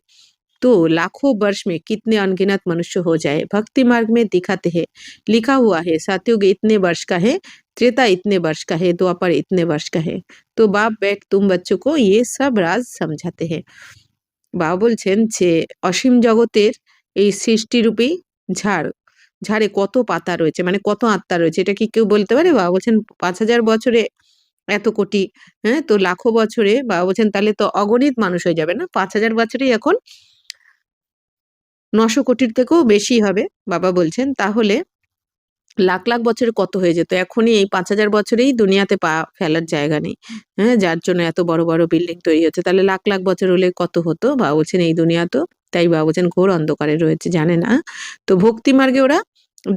तो लाखों वर्ष में कितने अनगिनत मनुष्य हो जाए। भक्ति मार्ग में दिखाते हैं, लिखा हुआ है सतयुग इतने वर्ष का है, त्रेता इतने वर्ष का है, द्वापर इतने वर्ष का है। तो बाप बैठ तुम बच्चों को ये सब राज समझाते हैं। বাবা বলছেন যে অসীম জগতের এই সৃষ্টিরূপী ঝাড়, ঝাড়ে কত পাতা রয়েছে, মানে কত আত্মা রয়েছে, এটা কি কেউ বলতে পারে? বাবা বলছেন 5000 বছরে এত কোটি, হ্যাঁ, তো লাখো বছরে বাবা বলছেন তাহলে তো অগণিত মানুষ হয়ে যাবে না? 5000 বছরেই এখন 900 কোটির থেকেও বেশি হবে। বাবা বলছেন তাহলে লাখ লাখ বছরে কত হয়ে যেত? এখনই এই 5000 বছরেই দুনিয়াতে পা ফেলার জায়গা নেই। হ্যাঁ? যার জন্য এত বড়, বড় বিল্ডিং তৈরি হচ্ছে। তাহলে লাখ লাখ বছর হলে কত হতো? বাবা বলছেন এই দুনিয়া তো, তাই বাবা বলছেন ঘোর অন্ধকারে রয়েছে, জানে না। তো ভক্তি মার্গে ওরা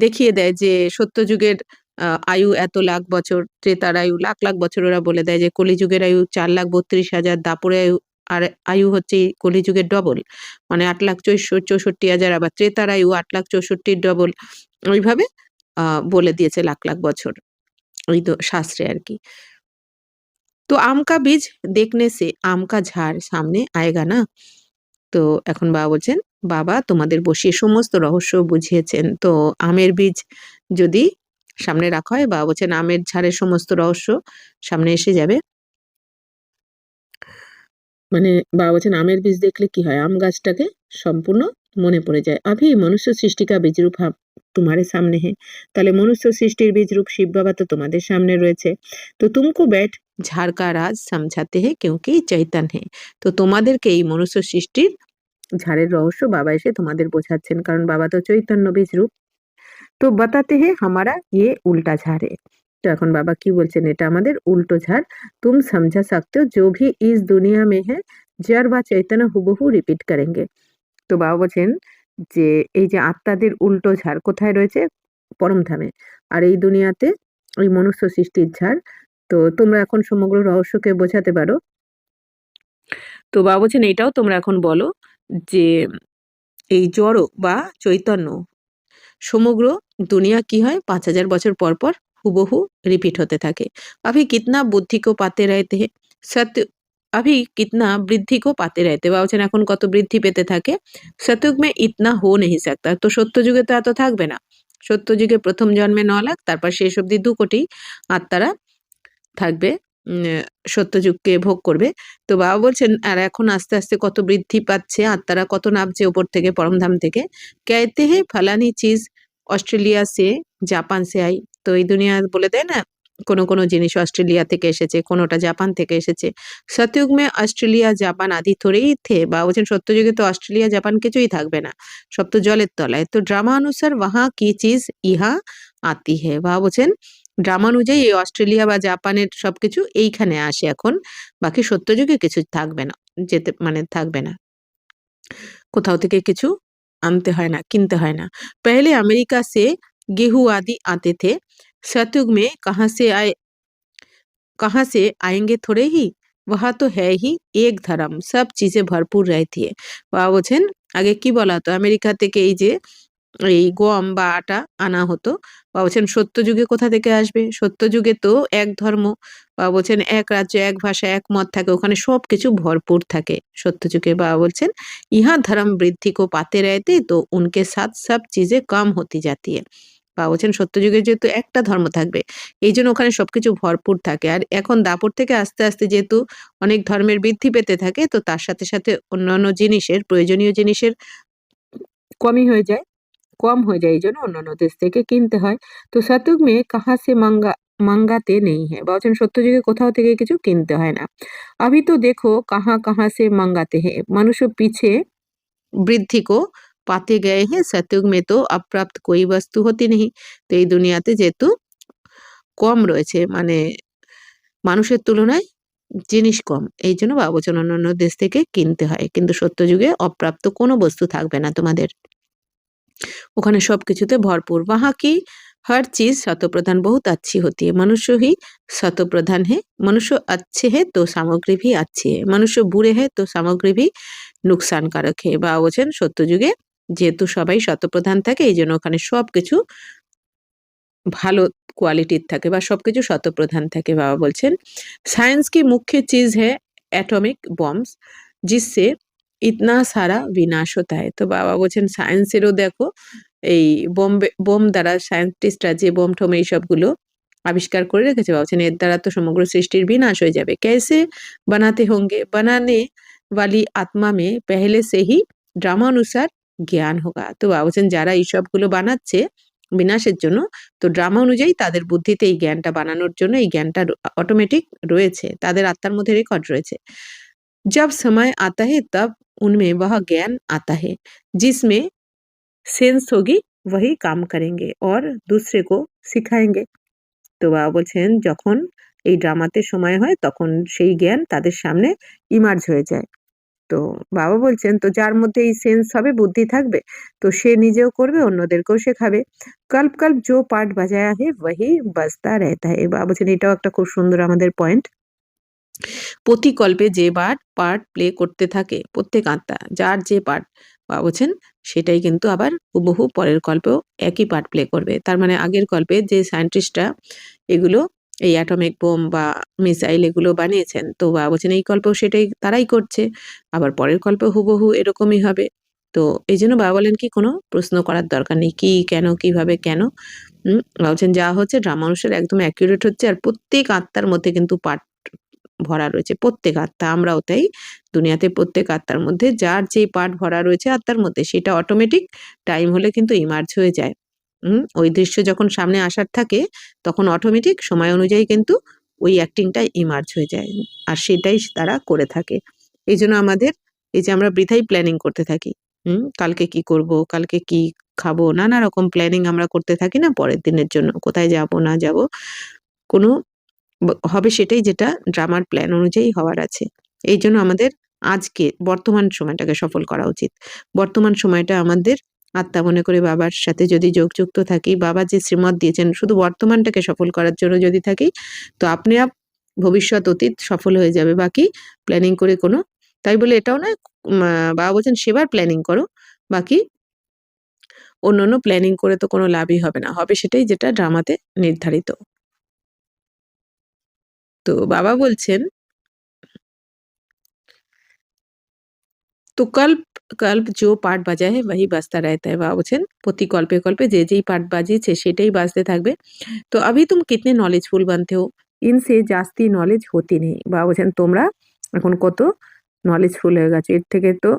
দেখিয়ে দেয় যে সত্যযুগের আয়ু এত লাখ বছর, ত্রেতার আয়ু লাখ লাখ বছর, ওরা বলে দেয় যে কলিযুগের আয়ু 4,32,000, দাপরের আয়ু আর আয়ু হচ্ছে এই কলিযুগের ডবল, মানে 8,64,000, আবার ত্রেতার আয়ু 8,64,000 ডবল। ওইভাবে আ বলে দিয়েছে লাখ লাখ বছর। ওই তো শাস্ত্রে আরকি। তো আম কা বীজ দেখনে সে আম কা ঝাড় সামনে আয়েগা না? তো এখন বাবা বলছেন, বাবা তোমাদের বসিয়ে সমস্ত রহস্য বুঝিয়েছেন। তো আমের বীজ যদি সামনে রাখা হয়, বাবা বলছেন আমের ঝাড়ের সমস্ত রহস্য সামনে এসে যাবে। মানে বাবা বলছেন আমের বীজ দেখলে কি হয়? আম গাছটাকে সম্পূর্ণ মনে পড়ে যায়। अभी मनुष्य सृष्टि का बीज रूप तुम्हारे सामने है। তাহলে মনুষ্য সৃষ্টির বীজ রূপ শিব বাবা তো তোমাদের সামনে রয়েছে। তো তুমকো बैठ झाड़ का राज समझाते हैं क्योंकि चैतन्य है। তো তোমাদেরকে এই মনুষ্য সৃষ্টির ঝাড়ের রহস্য বাবা এসে তোমাদের বোঝাচ্ছেন, কারণ বাবা তো চৈতন্য বীজ রূপ। তো বাতাতে হে হামারা ইয়ে উল্টা ঝাড় है। তো এখন বাবা কি বলছেন? এটা আমাদের উল্টো ঝাড়। तुम समझा सकते हो जो भी इस दुनिया में है जड़ বা চৈতন্য হুবহু রিপিট करेंगे। তো বাবা বলছেন যে এই যে আত্মাদের উল্টো ঝাড় কোথায় রয়েছে? পরমধামে। আর এই দুনিয়াতে ওই মনুষ্য সৃষ্টির ঝাড়। তো তোমরা এখন সমগ্র রহস্যকে বোঝাতে পারো। তো বাবা বলছেন এটাও তোমরা এখন বলো যে এই জড় বা চৈতন্য সমগ্র দুনিয়া কি হয় 5000 বছর পর পর হুবহু রিপিট হতে থাকে। अभी कितना बुद्धि को पाते रहते हैं सत्य अभी कितना বৃদ্ধি को पाते रहते বা বলছেন এখন কত বৃদ্ধি পেতে থাকে। सतयुग में इतना हो नहीं सकता তো সত্যযুগে তো এত থাকবে না। সত্যযুগে প্রথম জন্মে 9 লাখ তারপর শেষ অবধি 2 কোটি আত্মারা থাকবে সত্যযুগকে ভোগ করবে। তো বাবা বলছেন আর এখন আস্তে, আস্তে কত বৃদ্ধি পাচ্ছে, আত্মারা কত নামছে উপর থেকে পরমধাম থেকে। कहते हैं फलानी चीज़ অস্ট্রেলিয়া সে, জাপান সে আই। তো এই দুনিয়া বলে দেয় না কোনো, কোনো জিনিস অস্ট্রেলিয়া থেকে এসেছে, কোনোটা জাপান থেকে এসেছে। সতयुग में অস্ট্রেলিয়া, জাপান আদি থোড়েই থে বা বলছেন সত্যযুগে তো অস্ট্রেলিয়া, জাপান কিছুই থাকবে না। সব তো জলের তলায়। তো ড্রামা অনুসার वहाँ की चीज़ यहाँ आती है। বাবা বলছেন ড্রামা অনুযায়ী এই অস্ট্রেলিয়া বা জাপানের সবকিছু এইখানে আসে এখন। বাকি সত্যযুগে কিছু থাকবে না। যেতে মানে থাকবে না। কোথাও থেকে কিছু আনতে হয় না, কিনতে হয় না। पहले अमेरिका से गेहूँ आदि आते थे। सतयुग में कहाँ से आएँगे थोड़े ही? वहाँ तो है ही एक धर्म, सब चीज़ें भरपूर रहती है। বাবা বলছেন আগে কি বলা হতো আমেরিকা থেকে এই যে এই গম বা আটা আনা হতো। বাবা বলছেন সত্যযুগে কোথা থেকে আসবে? সত্যযুগে তো এক ধর্ম বাবা বলছেন এক রাজ্য, এক ভাষা, এক মত থাকে। ওখানে সবকিছু ভরপুর থাকে সত্যযুগে। বাবা বলছেন यहाँ धर्म वृद्धि को पाते रहते तो उनके साथ सब चीज़ें कम होती जाती है। বাবা বলছেন সত্যযুগে যেহেতু একটা ধর্ম থাকবে, এইজন্য ওখানে সবকিছু ভরপুর থাকে। আর এখন দাপর থেকে আস্তে, আস্তে যেহেতু অনেক ধর্মের বৃদ্ধি পেতে থাকে, তো তার সাথে, সাথে অন্যান্য জিনিসের প্রয়োজনীয় জিনিসের কমই হয়ে যায়। কম হয়ে যায় এইজন্য অন্যান্য দেশ থেকে কিনতে হয়। তো সতयुग में कहाँ से মাঙ্গাতে नहीं है বা বলছেন সত্যযুগে কোথাও থেকে কিছু কিনতে হয় না। अभी तो देखो कहाँ कहाँ से मंगाते हैं मनुष्य पीछे বৃদ্ধি को पाते गए हैं सतयुग में तो अप्राप्त कोई वस्तु होती नहीं। তো এই দুনিয়াতে যেহেতু কম রয়েছে মানে মানুষের তুলনায় জিনিস কম। এইজন্য বাবা বলছেন অন্যান্য দেশ থেকে কিনতে হয়। কিন্তু সত্যযুগে অপ্রাপ্ত কোনো বস্তু থাকবে না তোমাদের। ওখানে সবকিছুতে ভরপুর। वहाँ की हर चीज़ शतप्रधान बहुत अच्छी होती है। मनुष्य ही शतप्रधान है। मनुष्य अच्छे है तो सामग्री भी अच्छी है। मनुष्य बुरे है तो सामग्री भी नुकसानकारक है। বাবা বলছেন সত্যযুগে যেহেতু সবাই শতপ্রধান থাকে এইজন্য ওখানে সবকিছু ভালো কোয়ালিটির থাকে বা সবকিছু শতপ্রধান থাকে। বাবা বলছেন साइंस की मुख्य चीज़ है एटॉमिक बॉम्ब्स जिससे इतना सारा विनाश होता है। তো বাবা বলছেন সায়েন্সেরও দেখো এই বোম দ্বারা সায়েন্টিস্টরা যে বোম-টোম এইসবগুলো আবিষ্কার করে রেখেছে বাবা বলছেন এর দ্বারা তো সমগ্র সৃষ্টির বিনাশ হয়ে যাবে। कैसे बनाते होंगे? बनाने वाली आत्मा में पहले से ही ड्रामानुसार জ্ঞান होगा। তো বাবা বলছেন যারা এইসবগুলো বানাচ্ছে বিনাশের জন্য তো ড্রামা অনুযায়ী তাদের বুদ্ধিতে এই জ্ঞানটা বানানোর জন্য এই জ্ঞানটা অটোমেটিক রয়েছে। তাদের আত্মার মধ্যে রেকর্ড রয়েছে। जब समय आता है तब उनमें वह ज्ञान आता है जिसमें सेंस होगी वही काम करेंगे और दूसरे को सिखाएंगे। তো বাবা বলছেন যখন এই ড্রামাতে সময় হয় তখন সেই জ্ঞান তাদের সামনে ইমার্জ হয়ে যায়। তো বাবা বলছেন তো যার মধ্যে এই সেন্স হবে বুদ্ধি থাকবে তো সে নিজেও করবে অন্যদেরকেও শেখাবে। কল্প কল্প जो पार्ट बजाया है वही बजता रहता है। বাবা বলছেন এটাও একটা খুব সুন্দর আমাদের পয়েন্ট। প্রতি কল্পে যে পার্ট প্লে করতে থাকে প্রত্যেক আত্মা যার যে পার্ট বাবা বলছেন সেটাই কিন্তু আবার হুবহু পরের কল্পেও একই পার্ট প্লে করবে। তার মানে আগের কল্পে যে সায়েন্টিস্টরা এগুলো এই অ্যাটমিক বোম বা মিসাইল এগুলো বানিয়েছেন তো বাবা বলছেন এই কল্পেও সেটাই তারাই করছে। আবার পরের কল্পে হুবহু এরকমই হবে। তো এইজন্য বাবা বলেন কি কোনো প্রশ্ন করার দরকার নেই। কি, কেন, কিভাবে, কেন? বাবা বলছেন যা হচ্ছে ড্রামা অনুসারে একদম অ্যাকুরেট হচ্ছে আর প্রত্যেক আত্মার মধ্যে কিন্তু পার্ট ভরা রয়েছে। প্রত্যেক আত্মা আমরাও তাই দুনিয়াতে প্রত্যেক আত্মার মধ্যে যার যে পার্ট ভরা রয়েছে আত্মার মধ্যে সেটা অটোমেটিক টাইম হলে কিন্তু ইমার্জ হয়ে যায়। ওই দৃশ্য যখন সামনে আসার থাকে তখন অটোমেটিক সময় অনুযায়ী কিন্তু ওই অ্যাক্টিংটা ইমার্জ হয়ে যায়। আর সেটাই তারা করে থাকে। এইজন্য আমাদের এই যে আমরা বৃথাই প্ল্যানিং করতে থাকি। কালকে কি করব, কালকে কি খাবো, নানা রকম প্ল্যানিং আমরা করতে থাকি না পরের দিনের জন্য। কোথায় যাব না যাব। কোনো হবে সেটাই যেটা ড্রামার প্ল্যান অনুযায়ী হওয়ার আছে। এইজন্য আমাদের আজকে বর্তমান সময়টাকে সফল করা উচিত। বর্তমান সময়টা আমাদের আত্মা মনে করে বাবার সাথে যদি যোগযুক্ত থাকি, বাবা যে শ্রীমত দিয়েছেন শুধু বর্তমানটাকে সফল করার জন্য যদি থাকি, তো আপনি ভবিষ্যৎ অতীত সফল হয়ে যাবে। বাকি প্ল্যানিং করে কোনো তাই বলে এটাও নয় বাবা বলছেন সেবার প্ল্যানিং করো। বাকি অন্য প্ল্যানিং করে তো কোনো লাভই হবে না, হবে সেটাই যেটা ড্রামাতে নির্ধারিত। তো বাবা বলছেন, তো কল্প কল্প जो পার্ট বাজা है वही बजता रहता है। বাবা বলছেন প্রতি কল্পে কল্পে যে যেই পার্ট বাজিয়েছে সেটাই বাজতে থাকবে। তো अभी तुम कितने नॉलेजफुल बनते हो, इनसे জাস্তি নলেজ होती नहीं। বাবা বলছেন তোমরা এখন কত নলেজফুল হয়ে গেছো, এর থেকে তো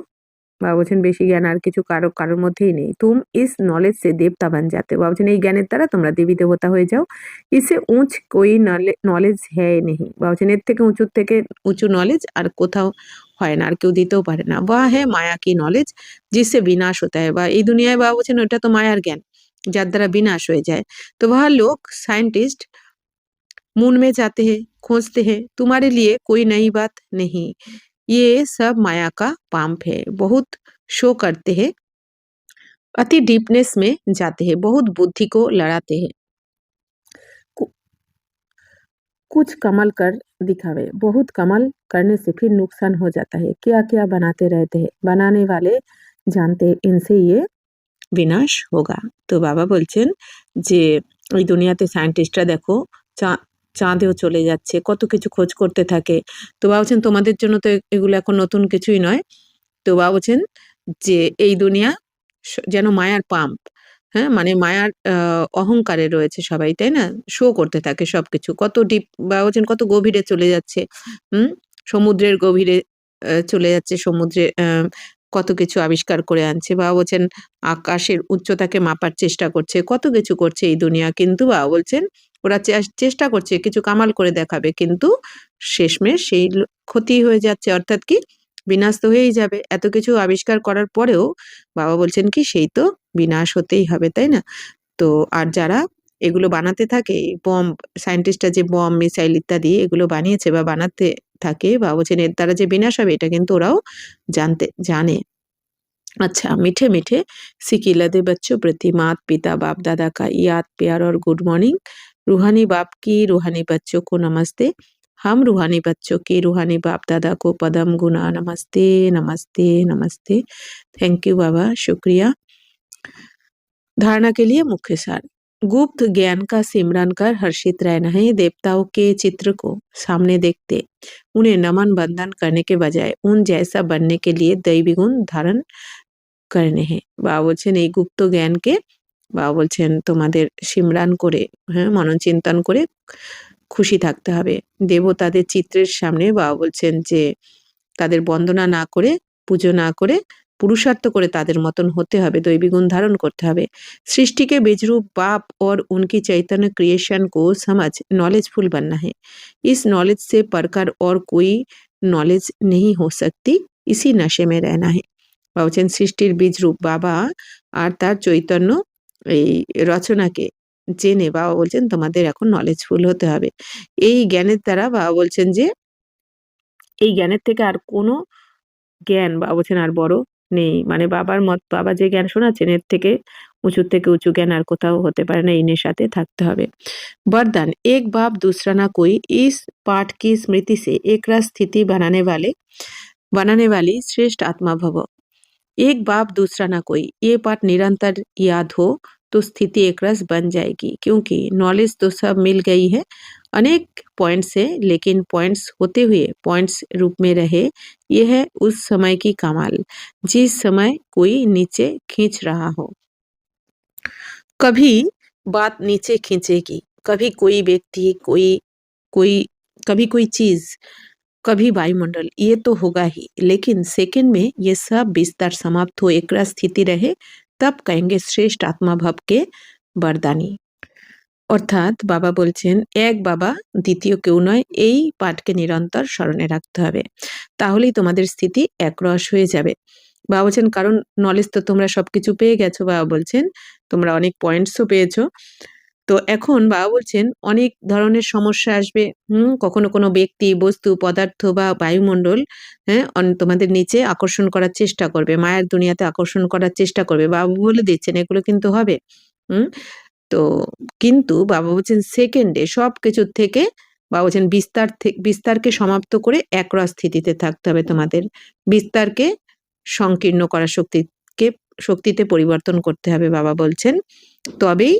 বাবা বলছেন বেশি জ্ঞান আর কিছু কারোর মধ্যেই নেই। তুম ইস নলেজ সে দেবতা বান জাতে हो। বাবা বলছেন এই জ্ঞানের দ্বারা তোমরা দেবী দেবতা হয়ে যাও। ইসে উঁচ কোই নলেজ হ্যায় নেহি। বাবা বলছেন এর থেকে উঁচু নলেজ আর কোথাও হয় না, আর কেউ দিতেও পারে না। ওয়া হ্যায় মায়া কি নলেজ জিসসে বিনাশ होता है। বা এই দুনিয়ায় বাবা বলছেন ওটা তো মায়ার জ্ঞান, যার দ্বারা বিনাশ হয়ে যায়। তো वह लोग साइंटिस्ट मून में जाते हैं, खोजते हैं, तुम्हारे लिए कोई नई बात नहीं। ये सब माया का पांप है। बहुत शो करते हैं, अति डीपनेस में जाते हैं, बहुत बुद्धि को लड़ाते हैं, कु- कुछ कमाल कर दिखावे, बहुत कमाल करने से फिर नुकसान हो जाता है। क्या क्या बनाते रहते हैं, बनाने वाले जानते हैं इनसे ये বিনাশ হোগা। তো বাবা বলছেন যে ওই দুনিয়াতে সায়েন্টিস্টরা দেখো চাঁদেও চলে যাচ্ছে, কত কিছু খোঁজ করতে থাকে। তো বাবা বলছেন তোমাদের জন্য তো এগুলো এখন নতুন কিছুই নয়। তো বাবা বলছেন যে এই দুনিয়া যেন মায়ার পাম্প, হ্যাঁ মানে মায়ার অহংকারে রয়েছে সবাই, তাই না? শো করতে থাকে সবকিছু, কত ডিপ বাবা বলছেন কত গভীরে চলে যাচ্ছে। সমুদ্রের গভীরে চলে যাচ্ছে, সমুদ্রে কত কিছু আবিষ্কার করে আনছে। বাবা বলছেন আকাশের উচ্চতাকে মাপার চেষ্টা করছে, কত কিছু করছে এই দুনিয়া। কিন্তু বাবা বলছেন ওরা চেষ্টা করছে কিছু কামাল করে দেখাবে, কিন্তু শেষমেশ সেই ক্ষতি হয়ে যাচ্ছে, অর্থাৎ কি বিনাশ তো হয়েই যাবে। এত কিছু আবিষ্কার করার পরেও বাবা বলছেন কি সেই তো বিনাশ হতেই হবে, তাই না? তো আর যারা এগুলো বানাতে থাকে, বম সায়েন্টিস্টরা যে বম মিসাইল ইত্যাদি এগুলো বানিয়েছে বা বানাতে থাকে, বাবা বলছেন এর দ্বারা যে বিনাশ হবে এটা কিন্তু ওরাও জানে। अच्छा, मीठे मीठे सिकिलदे बच्चों प्रति मात पिता बाप दादा का याद प्यार और गुड मॉर्निंग। रूहानी बाप की रूहानी बच्चों को नमस्ते। हम रूहानी बच्चों की रूहानी बाप दादा को पदम गुना नमस्ते नमस्ते नमस्ते। थैंक यू बाबा, शुक्रिया। धारणा के लिए मुख्य सार, गुप्त ज्ञान का सिमरन कर हर्षित रहना है। देवताओं के चित्र को सामने देखते उन्हें नमन बंदन करने के बजाय उन जैसा बनने के लिए दैवी गुण धारण करने हैं। বাবা বলছেন এই গুপ্ত জ্ঞানকে বাবা বলছেন তোমাদের সিমরান করে, হ্যাঁ মনন চিন্তন করে খুশি থাকতে হবে। দেবতাদের চিত্রের সামনে বাবা বলছেন যে তাদের বন্দনা না করে, পুজো না করে, पुरुषार्थ করে তাদের মতন হতে হবে, दैवी गुण धारण করতে হবে। सृष्टि के बीजरूप बाप और उनकी चैतन्य क्रिएशन को समझ नॉलेजफुल बनना है। इस नॉलेज से पढ़कर और कोई नॉलेज नहीं हो सकती, इसी नशे में रहना है। বাবা বলছেন সৃষ্টির বীজরূপ বাবা আর তার চৈতন্য এই রচনাকে জেনে বাবা বলছেন তোমাদের এখন নলেজফুল হতে হবে। এই জ্ঞানের দ্বারা বাবা বলছেন যে এই জ্ঞানের থেকে আর কোনো জ্ঞান বাবা বলছেন আর বড় নেই। মানে বাবা যে জ্ঞান শোনাচ্ছেন এর থেকে উঁচু জ্ঞান আর কোথাও হতে পারে না, এই নেশাতে থাকতে হবে। वरदान, एक बाप दूसरा ना कोई, इस पाठ की स्मृति से एक रस स्थिति बनाने वाली श्रेष्ठ आत्मा भव। एक बाप दूसरा ना कोई, ये पाठ निरंतर याद हो तो स्थिति एक रस बन जाएगी, क्योंकि नॉलेज तो सब मिल गई है अनेक पॉइंट्स से, लेकिन पॉइंट्स होते हुए पॉइंट्स रूप में रहे, ये है उस समय की कमाल जिस समय कोई नीचे खींच रहा हो। कभी बात नीचे खींचेगी, कभी कोई व्यक्ति, कोई कभी कोई चीज, कभी वायुमंडल, ये तो होगा ही, लेकिन सेकंड में ये सब विस्तार समाप्त हो एक स्थिति रहे, तब कहेंगे श्रेष्ठ आत्मा भव के बरदानी। অর্থাৎ বাবা বলছেন এক বাবা দ্বিতীয় কেউ নয়, এই পাঠকে নিরন্তর স্মরণে রাখতে হবে, তাহলেই তোমাদের স্থিতি একরস হয়ে যাবে। বাবা বলছেন কারণ নলেজ তো তোমরা সবকিছু পেয়ে গেছো, বাবা বলছেন তোমরা অনেক পয়েন্টসও পেয়েছো। তো এখন বাবা বলছেন অনেক ধরনের সমস্যা আসবে, কখনো কোনো ব্যক্তি, বস্তু, পদার্থ বা বায়ুমণ্ডল, হ্যাঁ তোমাদের নিচে আকর্ষণ করার চেষ্টা করবে, মায়ের দুনিয়াতে আকর্ষণ করার চেষ্টা করবে। বাবা বলে দিচ্ছেন এগুলো কিন্তু হবে। তো কিন্তু বাবা বলছেন সেকেন্ডে সবকিছুর থেকে বাবা বলছেন বিস্তারকে সমাপ্ত করে একরস স্থিতিতে থাকতে হবে তোমাদের। বিস্তারকে সংকীর্ণ করার শক্তিকে শক্তিতে পরিবর্তন করতে হবে বাবা বলছেন, তবেই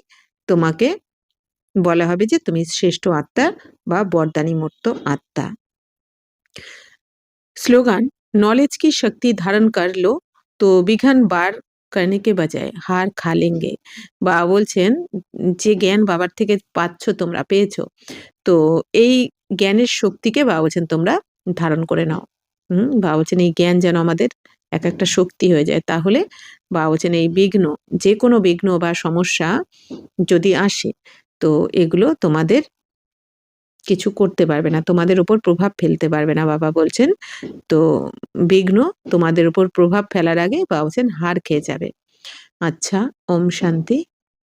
তোমাকে বলা হবে যে তুমি শ্রেষ্ঠ আত্মা বা বরদানী মূর্ত আত্মা। स्लोगन, नॉलेज की शक्ति धारण कर लो तो विघ्न বার करने के बजाय हार खा लेंगे। বাবা বলছেন যে জ্ঞান বাবার থেকে পাচ্ছ, তোমরা পেয়েছো, তো এই জ্ঞানের শক্তিকে বাবা বলছেন তোমরা ধারণ করে নাও। বাবা বলছেন এই জ্ঞান যেন আমাদের এক একটা শক্তি হয়ে যায়। তাহলে বাবা বলছেন এই বিঘ্ন, যে কোনো বিঘ্ন বা সমস্যা যদি আসে, তো এগুলো তোমাদের কিছু করতে পারবে না, তোমাদের উপর প্রভাব ফেলতে পারবে না বাবা বলছেন। তো বিঘ্ন তোমাদের উপর প্রভাব ফেলার আগে বাবা বলছেন হার খেয়ে যাবে। আচ্ছা, ওম শান্তি।